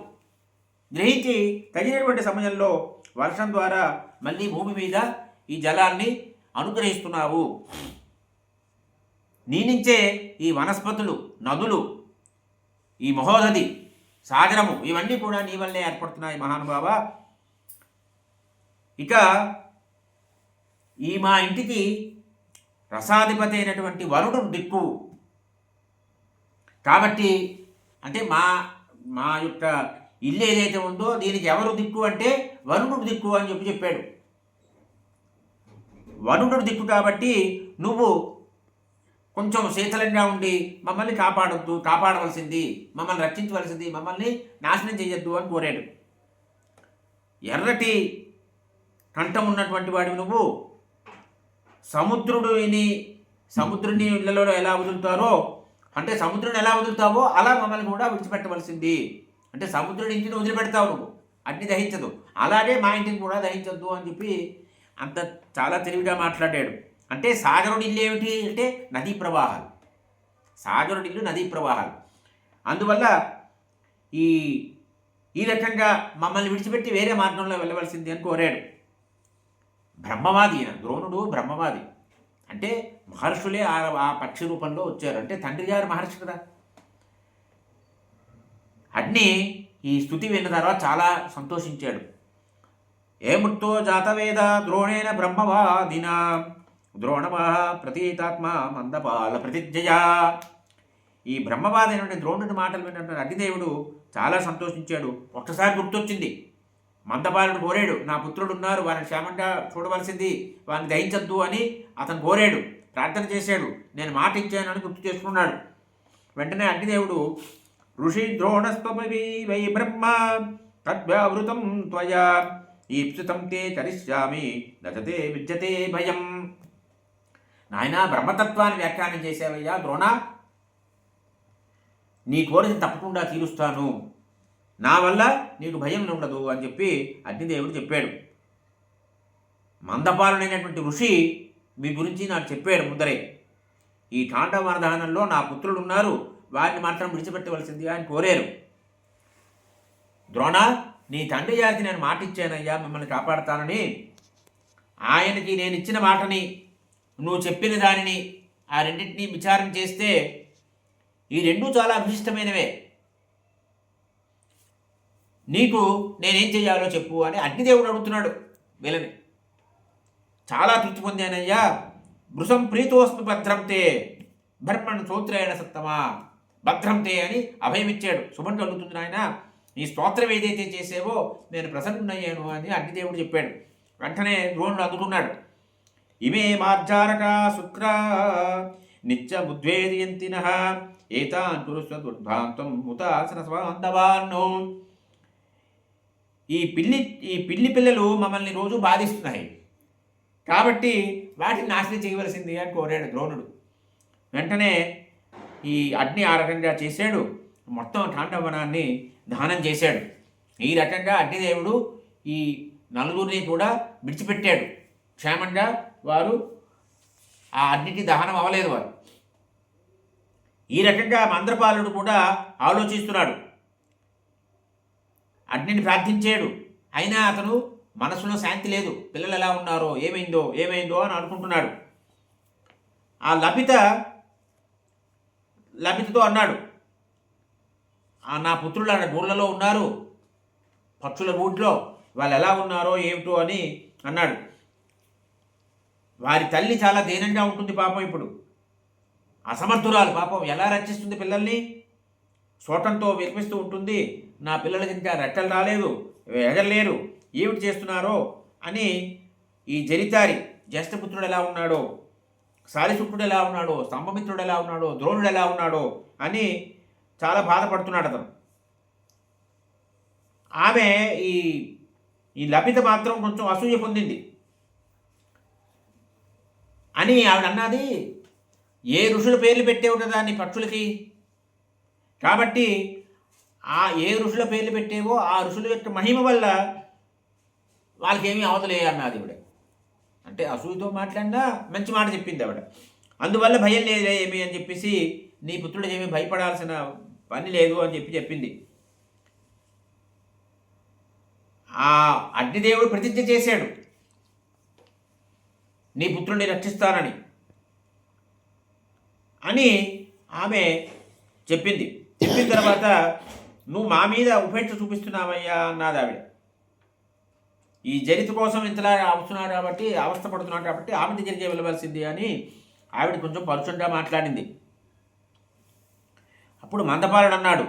గ్రహించి తగినటువంటి సమయంలో వర్షం ద్వారా మళ్ళీ భూమి మీద ఈ జలాల్ని అనుగ్రహిస్తున్నావు. నీ నుంచే ఈ వనస్పతులు, నదులు, ఈ మహోదధి, సాగరము ఇవన్నీ కూడా నీ వల్లే ఏర్పడుతున్నాయి మహానుభావ. ఇక ఈ మా ఇంటికి రసాధిపతి అయినటువంటి వరుణుడు దిక్కు కాబట్టి, అంటే మా మా యొక్క ఇల్లు ఏదైతే ఉందో దీనికి ఎవరు దిక్కు అంటే వరుణుడు దిక్కు అని చెప్పాడు. వరుణుడు దిక్కు కాబట్టి నువ్వు కొంచెం శీతలంగా ఉండి మమ్మల్ని కాపాడవలసింది, మమ్మల్ని రక్షించవలసింది, మమ్మల్ని నాశనం చేయొద్దు అని కోరాడు. ఎర్రటి కంఠం ఉన్నటువంటి వాడివి నువ్వు. సముద్రుని ఇళ్లలో ఎలా వదులుతారో, అంటే సముద్రుని ఎలా వదులుతావో అలా మమ్మల్ని కూడా విడిచిపెట్టవలసింది. అంటే సముద్రుడి ఇంటిని వదిలిపెడతావు నువ్వు, అగ్ని దహించదు, అలాగే మా ఇంటిని కూడా దహించద్దు అని చెప్పి అంత చాలా తెలివిగా మాట్లాడాడు. అంటే సాగరుడి ఇల్లు ఏమిటి అంటే నదీ ప్రవాహాలు, సాగరుడి ఇల్లు నదీ ప్రవాహాలు. అందువల్ల ఈ రకంగా మమ్మల్ని విడిచిపెట్టి వేరే మార్గంలో వెళ్ళవలసింది అని కోరాడు. బ్రహ్మవాది ద్రోణుడు, బ్రహ్మవాది అంటే మహర్షులే ఆ పక్షి రూపంలో వచ్చారు. అంటే తండ్రి గారు మహర్షి కదా. అగ్ని ఈ స్తుతి విన్న తర్వాత చాలా సంతోషించాడు. ఏ మృత్తో జాతవేద ద్రోణేన బ్రహ్మవాదిన ద్రోణమా ప్రతీతాత్మ మందపాల ప్రతిజ్ఞయ. ఈ బ్రహ్మవాది అయినటువంటి ద్రోణుడి మాటలు విన్నటువంటి అగ్నిదేవుడు చాలా సంతోషించాడు. ఒక్కసారి గుర్తొచ్చింది, మందపాలుడు కోరాడు, నా పుత్రుడు ఉన్నారు, వారిని క్షేమంగా చూడవలసింది, వారిని దహించద్దు అని అతను కోరాడు, ప్రార్థన చేశాడు. నేను మాట ఇచ్చానని గుర్తు చేసుకున్నాడు. వెంటనే అగ్నిదేవుడు ఋషి ద్రోణస్వపి వై బ్రహ్మ తద్వ్యావృతం త్వయా ఈప్సితం తే కరిష్యామి నచతే విద్యతే భయం. నాయన బ్రహ్మతత్వాన్ని వ్యాఖ్యానం చేసావయ్యా ద్రోణ, నీ కోరిక తప్పకుండా తీరుస్తాను, నా వల్ల నీకు భయం ఉండదు అని చెప్పి అగ్నిదేవుడు చెప్పాడు. మందపాలుడైనటువంటి ఋషి మీ గురించి నాకు చెప్పాడు ముందరే. ఈ తాండవనదానంలో నా పుత్రులు ఉన్నారు, వారిని మాత్రం విడిచిపెట్టవలసింది అని కోరారు. ద్రోణ, నీ తండ్రి గారికి నేను మాట ఇచ్చానయ్యా మిమ్మల్ని కాపాడతానని. ఆయనకి నేను ఇచ్చిన మాటని, నువ్వు చెప్పిన దానిని, ఆ రెండింటినీ విచారం చేస్తే ఈ రెండూ చాలా విశిష్టమైనవే. నీకు నేనేం చెయ్యాలో చెప్పు అని అగ్నిదేవుడు అడుగుతున్నాడు వీళ్ళని. చాలా తృప్తి పొందానయ్యా. భృశం ప్రీతోస్మి భద్రంతే బ్రహ్మణ్ స్తోత్రేణ సత్తమా. భద్రంతే అని అభయమిచ్చాడు. శుభం కలుగుతుంది నాయన, నీ స్తోత్రం ఏదైతే చేసేవో నేను ప్రసన్నుడయ్యాను అని అగ్నిదేవుడు చెప్పాడు. వెంటనే ద్రోణుడు అందుకున్నాడు. ఇమే మార్జారక శుక్ర నిత్యముద్వేదయంతిన ఏతాన్ కురుస్వదుర్భాంతం ముతాసన స్వాంధవాన్నో. ఈ పిల్లి పిల్లలు మమ్మల్ని రోజు బాధిస్తున్నాయి కాబట్టి వాటిని నాశనం చేయవలసింది అని కోరాడు ద్రోణుడు. వెంటనే ఈ అగ్ని ఆ రకంగా చేశాడు, మొత్తం తాండవనాన్ని దహనం చేశాడు. ఈ రకంగా అగ్నిదేవుడు ఈ నలుగురిని కూడా విడిచిపెట్టాడు. క్షేమంగా వారు ఆ అగ్నికి దహనం అవ్వలేదు వారు. ఈ రకంగా మంద్రపాలుడు కూడా ఆలోచిస్తున్నాడు, అగ్నిని ప్రార్థించాడు. అయినా అతను మనసులో శాంతి లేదు. పిల్లలు ఎలా ఉన్నారో, ఏమైందో అని అనుకుంటున్నాడు. ఆ లభితతో అన్నాడు, నా పుత్రులు గూళ్ళలో ఉన్నారు, పక్షుల గూట్లో, వాళ్ళు ఎలా ఉన్నారో ఏమిటో అని అన్నాడు. వారి తల్లి చాలా దీనంగా ఉంటుంది పాపం, ఇప్పుడు అసమర్థురాలు పాపం, ఎలా రక్షిస్తుంది పిల్లల్ని? శోటంతో వినిపిస్తూ ఉంటుంది, నా పిల్లలకి ఇంకా రెక్కలు రాలేదు, ఎగరలేరు, ఏమిటి చేస్తున్నారో అని. ఈ జరితారి జ్యేష్ఠపుత్రుడు ఎలా ఉన్నాడో, శాలిశుక్రుడు ఎలా ఉన్నాడో, స్తంభమిత్రుడు ఎలా ఉన్నాడో, ద్రోణుడు ఎలా ఉన్నాడో అని చాలా బాధపడుతున్నాడు అతను. ఆమె ఈ లభిత మాత్రం కొంచెం అసూయ పొందింది అని ఆవిడ అన్నది, ఏ ఋషుల పేర్లు పెట్టేవు కదా నీ పక్షులకి, కాబట్టి ఆ ఏ ఋషుల పేర్లు పెట్టేవో ఆ ఋషుల యొక్క మహిమ వల్ల వాళ్ళకేమీ అవతలే అన్నది ఆవిడ. అంటే అసూయతో మాట్లాడినా మంచి మాట చెప్పింది ఆవిడ. అందువల్ల భయం లేదులే ఏమి అని చెప్పేసి, నీ పుత్రుడు ఏమీ భయపడాల్సిన పని లేదు అని చెప్పింది. ఆ అగ్నిదేవుడు ప్రతిజ్ఞ చేశాడు నీ పుత్రుడిని రక్షిస్తానని అని ఆమె చెప్పింది. చెప్పిన తర్వాత నువ్వు మా మీద ఉపేక్ష చూపిస్తున్నావయ్యా అన్నది ఆవిడ. ఈ జరిత కోసం ఇంతలా అవస్తున్నాడు కాబట్టి, అవస్థ పడుతున్నాడు కాబట్టి ఆమె దగ్గరికి వెళ్ళవలసింది అని ఆవిడ కొంచెం పరుషంగా మాట్లాడింది. అప్పుడు మందపాలుడు అన్నాడు,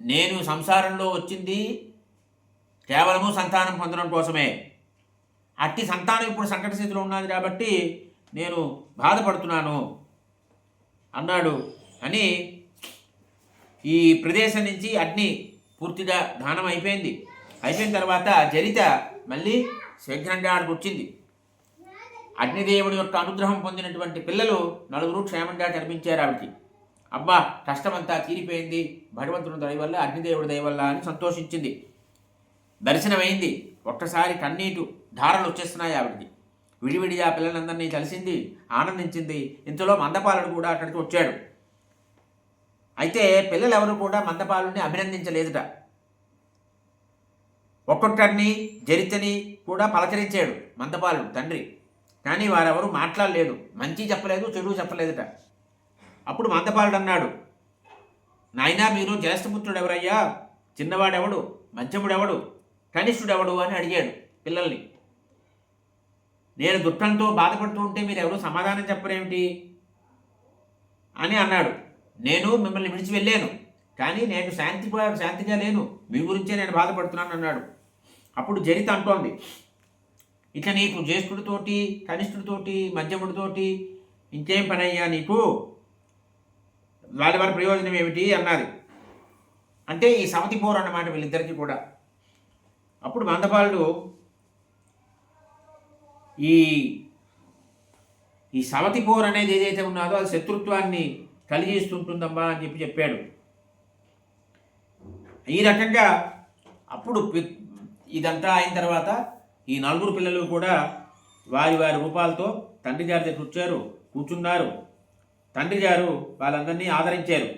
నేను సంసారంలో వచ్చింది కేవలము సంతానం పొందడం కోసమే. అట్టి సంతానం ఇప్పుడు సంకట స్థితిలో ఉన్నది కాబట్టి నేను బాధపడుతున్నాను అన్నాడు. అని ఈ ప్రదేశం నుంచి అగ్ని పూర్తిగా దానం అయిపోయింది. అయిపోయిన తర్వాత జరిత మళ్ళీ శీఘ్రంగా ఆడికి వచ్చింది. అగ్నిదేవుడి యొక్క అనుగ్రహం పొందినటువంటి పిల్లలు 4 క్షేమంగా కనిపించారు ఆవిడికి. అబ్బా, కష్టమంతా తీరిపోయింది భగవంతుని దయ వల్ల, అగ్నిదేవుడి దయ వల్ల అని సంతోషించింది. దర్శనమైంది. ఒక్కసారి కన్నీటు ధారలు వచ్చేస్తున్నాయి ఆవిడికి. విడివిడిగా పిల్లలందరినీ కలిసింది, ఆనందించింది. ఇంతలో మందపాలుడు కూడా అక్కడికి వచ్చాడు. అయితే పిల్లలు ఎవరు కూడా మందపాలుడిని అభినందించలేదుట. ఒక్కొక్కరిని జరితని కూడా పలకరించాడు మందపాలుడు తండ్రి. కానీ వారెవరూ మాట్లాడలేదు, మంచి చెప్పలేదు, చెడు చెప్పలేదుట. అప్పుడు మందపాలుడు అన్నాడు, నాయనా మీరు జ్యేష్ఠపుత్రుడు ఎవరయ్యా? చిన్నవాడెవడు, మధ్యముడెవడు, కనిష్ఠుడెవడు అని అడిగాడు పిల్లల్ని. నేను దుఃఖంతో బాధపడుతూ ఉంటే మీరు ఎవరు సమాధానం చెప్పరేమిటి అని అన్నాడు. నేను మిమ్మల్ని విడిచి వెళ్ళాను, కానీ నేను శాంతిగా లేను, మీ గురించే నేను బాధపడుతున్నాను అన్నాడు. అప్పుడు జరిత అంటోంది, ఇక నీకు జ్యేష్ఠుడితోటి, కనిష్ఠుడితోటి, మధ్యముడితోటి ఇంకేం పని అయ్యా నీకు? వారి ప్రయోజనం ఏమిటి అన్నది. అంటే ఈ సమతి పోరు అన్నమాట వీళ్ళిద్దరికీ కూడా. అప్పుడు మందపాలుడు ఈ సమతి పోరు అనేది ఏదైతే ఉన్నదో అది శత్రుత్వాన్ని కలిగిస్తుంటుందమ్మా అని చెప్పాడు. ఈ రకంగా అప్పుడు ఇదంతా అయిన తర్వాత ఈ 4 పిల్లలు కూడా వారి రూపాలతో తండ్రి గారి దగ్గర వచ్చారు, కూర్చున్నారు. తండ్రి గారు వాళ్ళందరినీ ఆదరించారు.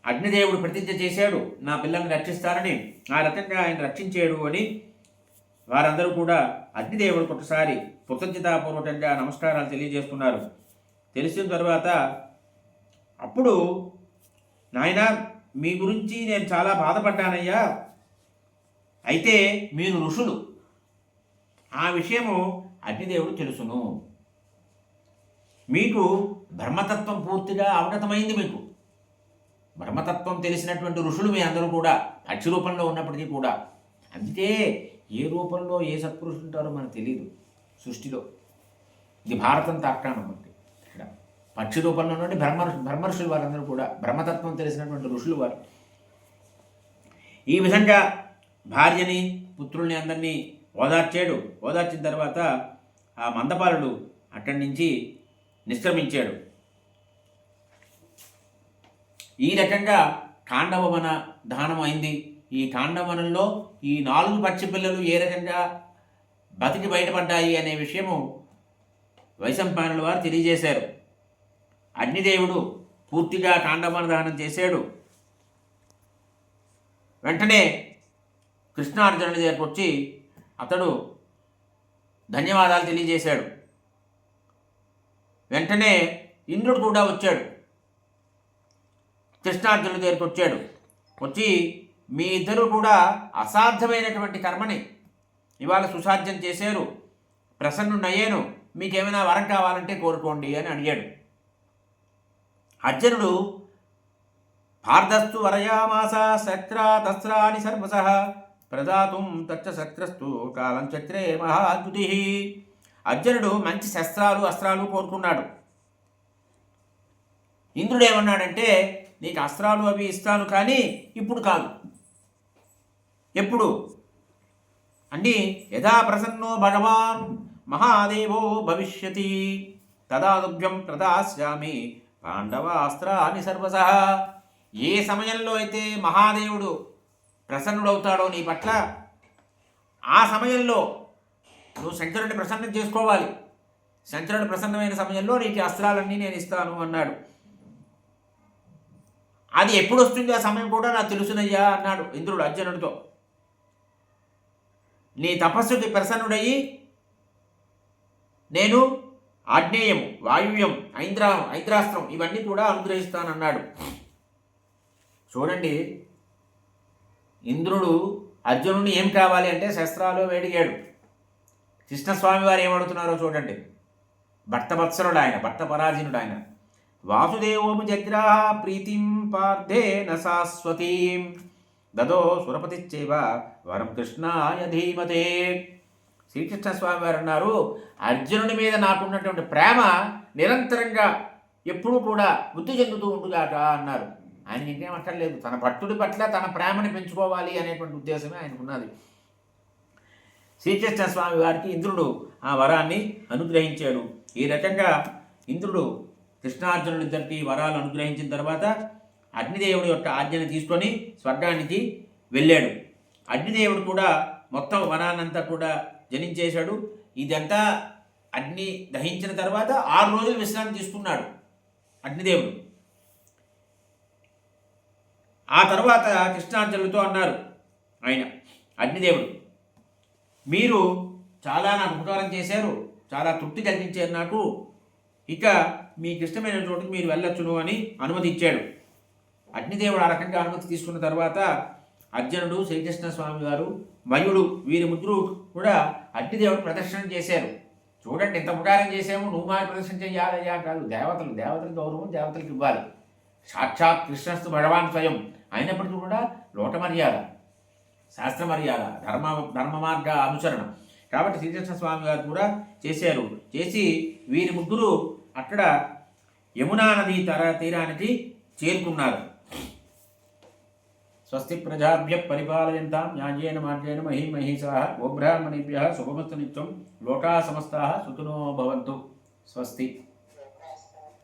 అగ్నిదేవుడు ప్రతిజ్ఞ చేశాడు నా పిల్లల్ని రక్షిస్తానని. ఆ రకంగా ఆయన రక్షించాడు అని వారందరూ కూడా అగ్నిదేవుడికి ఒకసారి కృతజ్ఞతాపూర్వకంగా నమస్కారాలు తెలియజేస్తున్నారు. తెలిసిన తర్వాత అప్పుడు, నాయనా మీ గురించి నేను చాలా బాధపడ్డానయ్యా, అయితే మీరు ఋషులు, ఆ విషయము అగ్నిదేవుడు తెలుసును. మీకు బ్రహ్మతత్వం పూర్తిగా అవగతమైంది. మీకు బ్రహ్మతత్వం తెలిసినటువంటి ఋషులు మీ అందరూ కూడా, అక్షి రూపంలో ఉన్నప్పటికీ కూడా. అందుకే ఏ రూపంలో ఏ సత్పురుషులు ఉంటారో మనకు తెలియదు సృష్టిలో. ఇది భారతం తాక్కాణం అంటే ఇక్కడ పక్షి రూపంలో నుండి బ్రహ్మర్షులు వారందరూ కూడా బ్రహ్మతత్వం తెలిసినటువంటి ఋషులు వారు. ఈ విధంగా భార్యని, పుత్రుల్ని అందరినీ ఓదార్చాడు. ఓదార్చిన తర్వాత ఆ మందపాలుడు అక్కడి నుంచి నిష్క్రమించాడు. ఈ రకంగా కాండవవన దానం అయింది. ఈ కాండవనంలో ఈ 4 పక్షి పిల్లలు ఏ రకంగా బతికి బయటపడ్డాయి అనే విషయము వైశంపాయనుల వారు తెలియజేశారు. అగ్నిదేవుడు పూర్తిగా కాండవన దానం చేశాడు. వెంటనే కృష్ణార్జునుడి దగ్గరకు వచ్చి అతడు ధన్యవాదాలు తెలియజేశాడు. వెంటనే ఇంద్రుడు కూడా వచ్చాడు, కృష్ణార్జునుడి దగ్గరికి వచ్చాడు. వచ్చి మీ ఇద్దరు కూడా అసాధ్యమైనటువంటి కర్మని ఇవాళ సుసాధ్యం చేశారు, ప్రసన్నుడయ్యాను, మీకేమైనా వరం కావాలంటే కోరుకోండి అని అడిగాడు. అర్జునుడు పార్థస్తు వరయామాస శక్రాదస్త్రాని సర్వసః ప్రదాతుం తచ్చ శక్రస్తు కాలం చక్రే మహాద్భుతి. అర్జునుడు మంచి శస్త్రాలు, అస్త్రాలు కోరుకున్నాడు. ఇంద్రుడు ఏమన్నాడంటే, నీకు అస్త్రాలు అవి ఇస్తాను, కానీ ఇప్పుడు కాదు. ఎప్పుడు అంటే యథా ప్రసన్నో భగవాన్ మహాదేవో భవిష్యతి తదా తుభ్యం ప్రదాస్యామి పాండవ అస్త్రాన్ని సర్వసహ. ఏ సమయంలో అయితే మహాదేవుడు ప్రసన్నుడవుతాడో నీ పట్ల, ఆ సమయంలో నువ్వు శంకరుడిని ప్రసన్నం చేసుకోవాలి. శంకరుడు ప్రసన్నమైన సమయంలో నీకు అస్త్రాలన్నీ నేను ఇస్తాను అన్నాడు. అది ఎప్పుడు వస్తుంది ఆ సమయం కూడా నాకు తెలుసునయ్యా అన్నాడు ఇంద్రుడు అర్జునుడితో. నీ తపస్సుకి ప్రసన్నుడయ్యి నేను ఆగ్నేయము, వాయువ్యం, ఐంద్రాస్త్రం ఇవన్నీ కూడా అనుగ్రహిస్తానన్నాడు. చూడండి, ఇంద్రుడు అర్జునుడిని ఏం కావాలి అంటే శస్త్రాలు వేడిగాడు. కృష్ణస్వామి వారు ఏమడుతున్నారో చూడండి. భక్తవత్సలుడు ఆయన, భక్త పరాధీనుడు ఆయన. వాసుదేవోము జగ్రాహ ప్రీతిం పార్థేన శాశ్వతీం దదో సురపతిశ్చైవ వరం కృష్ణాయ ధీమతే. శ్రీకృష్ణస్వామి వారు అన్నారు, అర్జునుడి మీద నాకున్నటువంటి ప్రేమ నిరంతరంగా ఎప్పుడూ కూడా వృద్ధి చెందుతూ ఉండుగాక అన్నారు. ఆయన ఇంకేం అక్కర్లేదు, తన భక్తుడి పట్ల తన ప్రేమని పెంచుకోవాలి అనేటువంటి ఉద్దేశమే ఆయనకున్నది. శ్రీకృష్ణ స్వామి వారికి ఇంద్రుడు ఆ వరాన్ని అనుగ్రహించాడు. ఈ రకంగా ఇంద్రుడు కృష్ణార్జునుడిద్దరికి వరాలు అనుగ్రహించిన తర్వాత అగ్నిదేవుడి యొక్క ఆజ్ఞను తీసుకొని స్వర్గానికి వెళ్ళాడు. అగ్నిదేవుడు కూడా మొత్తం వనాన్నంతా కూడా జనించేశాడు. ఇదంతా అగ్ని దహించిన తర్వాత 6 రోజులు విశ్రాంతి తీసుకున్నాడు అగ్నిదేవుడు. ఆ తర్వాత కృష్ణార్జునులతో అన్నారు ఆయన అగ్నిదేవుడు, మీరు చాలా నాకు ఉపకారం చేశారు, చాలా తృప్తి కలిగించారు నాకు, ఇక మీకు ఇష్టమైన చోటుకి మీరు వెళ్ళొచ్చును అని అనుమతి ఇచ్చాడు. అగ్నిదేవుడు ఆ రకంగా అనుమతి తీసుకున్న తర్వాత అర్జునుడు, శ్రీకృష్ణ స్వామి వారు, మయుడు వీరి ముగ్గురు కూడా అగ్నిదేవుడు ప్రదర్శన చేశారు. చూడండి, ఎంత ఉపకారం చేసాము, నువ్వు మా ప్రదర్శన చేయాలయ్యా కాదు, దేవతలకు గౌరవం దేవతలకు ఇవ్వాలి. సాక్షాత్ కృష్ణస్తు భగవాన్ స్వయం అయినప్పటికీ కూడా లోట మర్యాద, శాస్త్ర మర్యాద, ధర్మ మార్గ అనుసరణ. కాబట్టి శ్రీకృష్ణ స్వామి గారు కూడా చేశారు. చేసి వీరి ముగ్గురు అక్కడ యమునా నదీ తీరానికి చేరుకున్నారు. స్వస్తి ప్రజాభ్య పరిపాలయంతాం న్యాయేన మార్గేణ మహీమహీషాః గోబ్రాహ్మణేభ్యః శుభమస్తు నిత్యం లోకా సమస్తాః సుఖినో భవంతు. స్వస్తి.